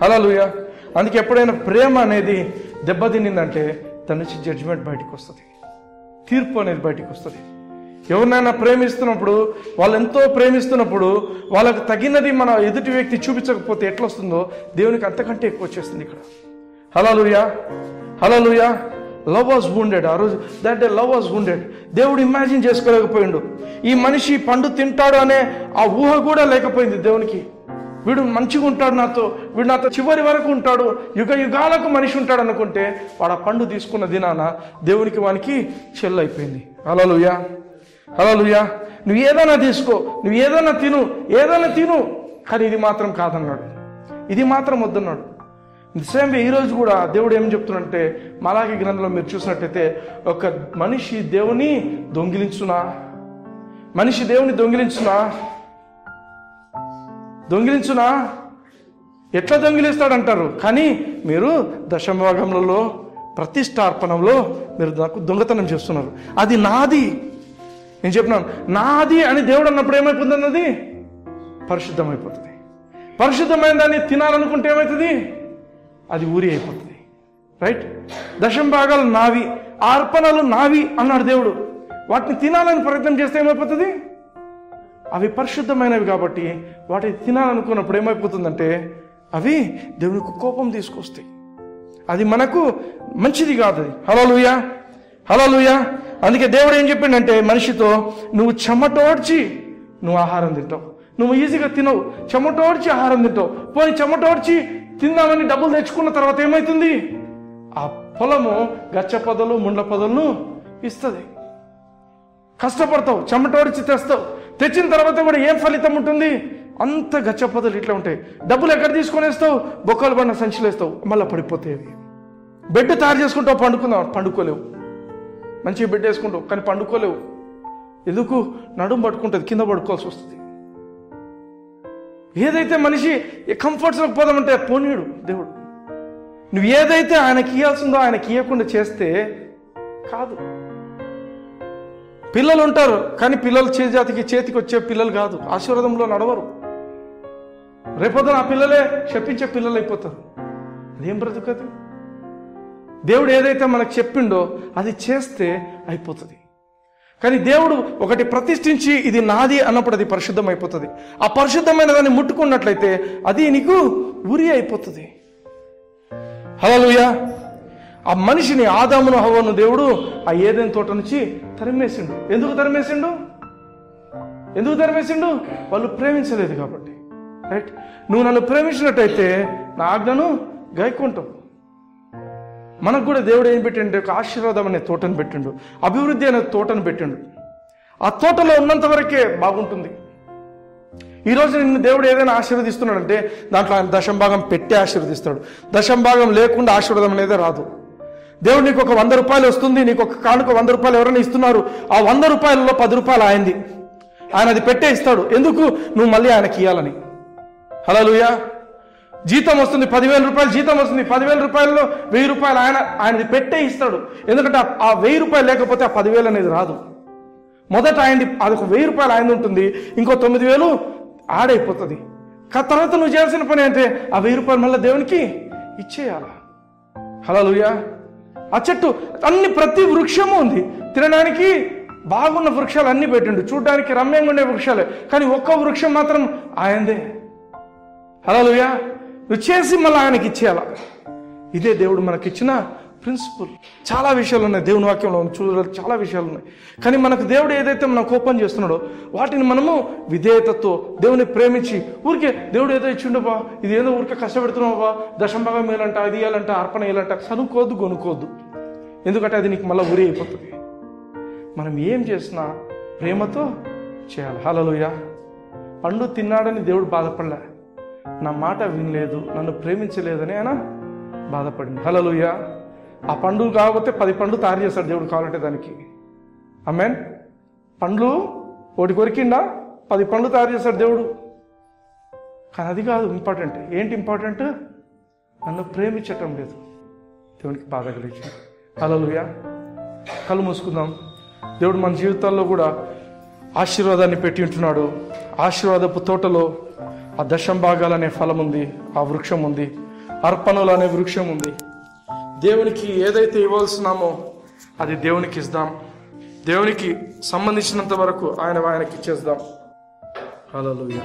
హల్లెలూయా. అందుకే ఎప్పుడైనా ప్రేమ అనేది దెబ్బతిన్నిందంటే దాని నుంచి జడ్జిమెంట్ బయటికి వస్తుంది, తీర్పు అనేది బయటికి వస్తుంది. ఎవరినైనా ప్రేమిస్తున్నప్పుడు, వాళ్ళు ఎంతో ప్రేమిస్తున్నప్పుడు వాళ్ళకు తగినది మన ఎదుటి వ్యక్తి చూపించకపోతే ఎట్లా వస్తుందో దేవునికి అంతకంటే ఎక్కువ వచ్చేస్తుంది ఇక్కడ. హల్లెలూయా, హల్లెలూయా. Love was wounded. ఆ రోజు that day love was wounded. దేవుడు ఇమాజిన్ చేసుకోలేకపోయిండు. ఈ మనిషి పండు తింటాడు అనే ఆ ఊహ కూడా లేకపోయింది దేవునికి. వీడు మంచిగా ఉంటాడు నాతో, వీడు నాతో చివరి వరకు ఉంటాడు, యుగ యుగాలకు మనిషి ఉంటాడు అనుకుంటే వాడు ఆ పండు తీసుకున్న దినాన దేవునికి వానికి చెల్లైపోయింది. హల్లెలూయా, హల్లెలూయా. నువ్వు ఏదైనా తీసుకో, నువ్వు ఏదైనా తిను, కానీ ఇది మాత్రం కాదన్నాడు, ఇది మాత్రం వద్దన్నాడు. సేమ్ వే ఈరోజు కూడా దేవుడు ఏం చెప్తున్నాడంటే, మలాకి గ్రంథంలో మీరు చూసినట్టయితే, ఒక మనిషి దేవుని దొంగిలించునా, మనిషి దేవుని దొంగిలించునా ఎట్లా దొంగిలిస్తాడంటారు. కానీ మీరు దశమభాగంలో ప్రతిష్టార్పణంలో మీరు నాకు దొంగతనం చేస్తున్నారు. అది నాది, నేను చెప్పినాను నాది అని దేవుడు అన్నప్పుడు ఏమైపోతుంది అన్నది పరిశుద్ధమైపోతుంది. పరిశుద్ధమైన దాన్ని తినాలనుకుంటే ఏమవుతుంది, అది ఊరి అయిపోతుంది. రైట్. దశమభాగాలు నావి, అర్పణలు నావి అన్నాడు దేవుడు. వాటిని తినాలని ప్రయత్నం చేస్తే ఏమైపోతుంది, అవి పరిశుద్ధమైనవి కాబట్టి వాటిని తినాలనుకున్నప్పుడు ఏమైపోతుందంటే అవి దేవునికి కోపం తీసుకొస్తాయి. అది మనకు మంచిది కాదు. హల్లెలూయా, హల్లెలూయా. అందుకే దేవుడు ఏం చెప్పిండంటే మనిషితో, నువ్వు చెమటోడ్చి నువ్వు ఆహారం తింటావు, నువ్వు ఈజీగా తినవు, చెమటోడ్చి ఆహారం తింటావు. పోయి చెమటోడ్చి తిందామని డబ్బులు తెచ్చుకున్న తర్వాత ఏమవుతుంది, ఆ పొలము గచ్చ పొదలు ముండ్ల పొదలను ఇస్తుంది. కష్టపడతావు, చెమటోడ్చి తెస్తావు, తెచ్చిన తర్వాత కూడా ఏం ఫలితం ఉంటుంది, అంత గచ్చ పొదలు ఇట్లా ఉంటాయి. డబ్బులు ఎక్కడ తీసుకొని వేస్తావు, బొక్కలు పడిన సంచులు వేస్తావు, మళ్ళీ పడిపోతాయి. బెడ్ తయారు చేసుకుంటావు, పండుకోలేవు. మంచిగా బెడ్ వేసుకుంటావు కానీ పండుకోలేవు. ఎందుకు, నడుము పట్టుకుంటుంది, కింద పడుకోవాల్సి వస్తుంది. ఏదైతే మనిషి కంఫర్ట్స్లోకి పోదామంటే పోనీడు దేవుడు. నువ్వు ఏదైతే ఆయనకి ఇవ్వాల్సిందో ఆయనకి ఇవ్వకుండా చేస్తే కాదు. పిల్లలు ఉంటారు కానీ పిల్లలు చేతికి వచ్చే పిల్లలు కాదు, ఆశీర్వాదంలో నడవరు. రేపొద్దున ఆ పిల్లలే శపించే పిల్లలు అయిపోతారు. అదేం బ్రతుకది. దేవుడు ఏదైతే మనకు చెప్పిండో అది చేస్తే అయిపోతుంది. కానీ దేవుడు ఒకటి ప్రతిష్ఠించి ఇది నాది అన్నప్పుడు అది పరిశుద్ధం అయిపోతుంది. ఆ పరిశుద్ధమైన దాన్ని ముట్టుకున్నట్లయితే అది నీకు ఉరి అయిపోతుంది. హల్లెలూయా. ఆ మనిషిని, ఆదామును హవ్వను దేవుడు ఆ ఏదెన్ తోట నుంచి తరిమేసిండు. ఎందుకు తరిమేసిండు? వాళ్ళు ప్రేమించలేదు కాబట్టి. రైట్. నువ్వు నన్ను ప్రేమించినట్టయితే నా ఆజ్ఞను గైకుంటావు. మనకు కూడా దేవుడు ఏం పెట్టిండు, ఒక ఆశీర్వాదం అనే తోటను పెట్టిండు, అభివృద్ధి అనే తోటను పెట్టిండు. ఆ తోటలో ఉన్నంత వరకే బాగుంటుంది. ఈరోజు నిన్ను దేవుడు ఏదైనా ఆశీర్వదిస్తున్నాడంటే దాంట్లో ఆయన దశంభాగం పెట్టి ఆశీర్వదిస్తాడు. దశంభాగం లేకుండా ఆశీర్వాదం అనేది రాదు. దేవుడు నీకు ఒక 100 రూపాయలు వస్తుంది, నీకు ఒక కానుక 100 రూపాయలు ఎవరైనా ఇస్తున్నారు, ఆ 100 రూపాయలలో 10 రూపాయలు ఆయనది, ఆయన అది పెట్టే ఇస్తాడు. ఎందుకు, నువ్వు మళ్ళీ ఆయనకి ఇవ్వాలని. హల్లెలూయా. జీతం వస్తుంది, 10,000 రూపాయలు జీతం వస్తుంది, 10,000 రూపాయలలో 1000 రూపాయలు ఆయనది పెట్టే ఇస్తాడు. ఎందుకంటే ఆ 1000 రూపాయలు లేకపోతే ఆ 10,000 అనేది రాదు. మొదట ఆయనది, అది ఒక 1000 రూపాయలు ఆయనది ఉంటుంది, ఇంకో 9,000 ఆడైపోతుంది. తర్వాత నువ్వు చేయాల్సిన పని అంటే ఆ 1000 రూపాయలు మళ్ళీ దేవునికి ఇచ్చేయాల. హల్లెలూయా. ఆ చెట్టు అన్ని, ప్రతి వృక్షము ఉంది, తినడానికి బాగున్న వృక్షాలు అన్ని పెట్టిండు, చూడడానికి రమ్యంగా ఉండే వృక్షాలే, కానీ ఒక్క వృక్షం మాత్రం ఆయనదే. హల్లెలూయా. నువ్వు చేసి మళ్ళీ ఆయనకి ఇచ్చేయాల. ఇదే దేవుడు మనకిచ్చిన ప్రిన్సిపల్. చాలా విషయాలు ఉన్నాయి దేవుని వాక్యంలో చూడాలి, చాలా విషయాలు ఉన్నాయి. కానీ మనకు దేవుడు ఏదైతే మనం కోపం చేస్తున్నాడో వాటిని మనము విధేయతతో దేవుని ప్రేమించి, ఊరికే దేవుడు ఏదో ఇచ్చిండబా, ఇది ఏదో ఊరికే కష్టపెడుతున్నావా, దశంభాగం వేయాలంట, అది ఇవ్వాలంట, అర్పణ వేయాలంట, చదువుకోవద్దు, కొనుక్కోవద్దు. ఎందుకంటే అది నీకు మళ్ళీ ఉరి అయిపోతుంది. మనం ఏం చేసినా ప్రేమతో చేయాలి. హల్లెలూయా. పండు తిన్నాడని దేవుడు బాధపడలే, నా మాట వినలేదు, నన్ను ప్రేమించలేదని ఆయన బాధపడింది. హల్లెలూయా. ఆ పండు కాకపోతే 10 పండ్లు తయారు చేస్తాడు దేవుడు కావాలంటే దానికి. ఆమేన్. పండ్లు ఒకటి కొరికిండా 10 పండ్లు తయారు చేస్తాడు దేవుడు. కానీ అది కాదు ఇంపార్టెంట్. ఏంటి ఇంపార్టెంట్? నన్ను ప్రేమించటం లేదు, దేవునికి బాధ కలిగించింది. హల్లెలూయా. కళ్ళు మూసుకుందాం. దేవుడు మన జీవితాల్లో కూడా ఆశీర్వాదాన్ని పెట్టి ఉంటున్నాడు. ఆశీర్వాదపు తోటలో ఆ దశంభాగాలు అనే ఫలం ఉంది, ఆ వృక్షం ఉంది, అర్పణలు అనే వృక్షం ఉంది. దేవునికి ఏదైతే ఇవ్వాల్సినామో అది దేవునికి ఇద్దాం. దేవునికి సంబంధించినంత వరకు ఆయనకి ఇచ్చేద్దాం. హల్లెలూయా.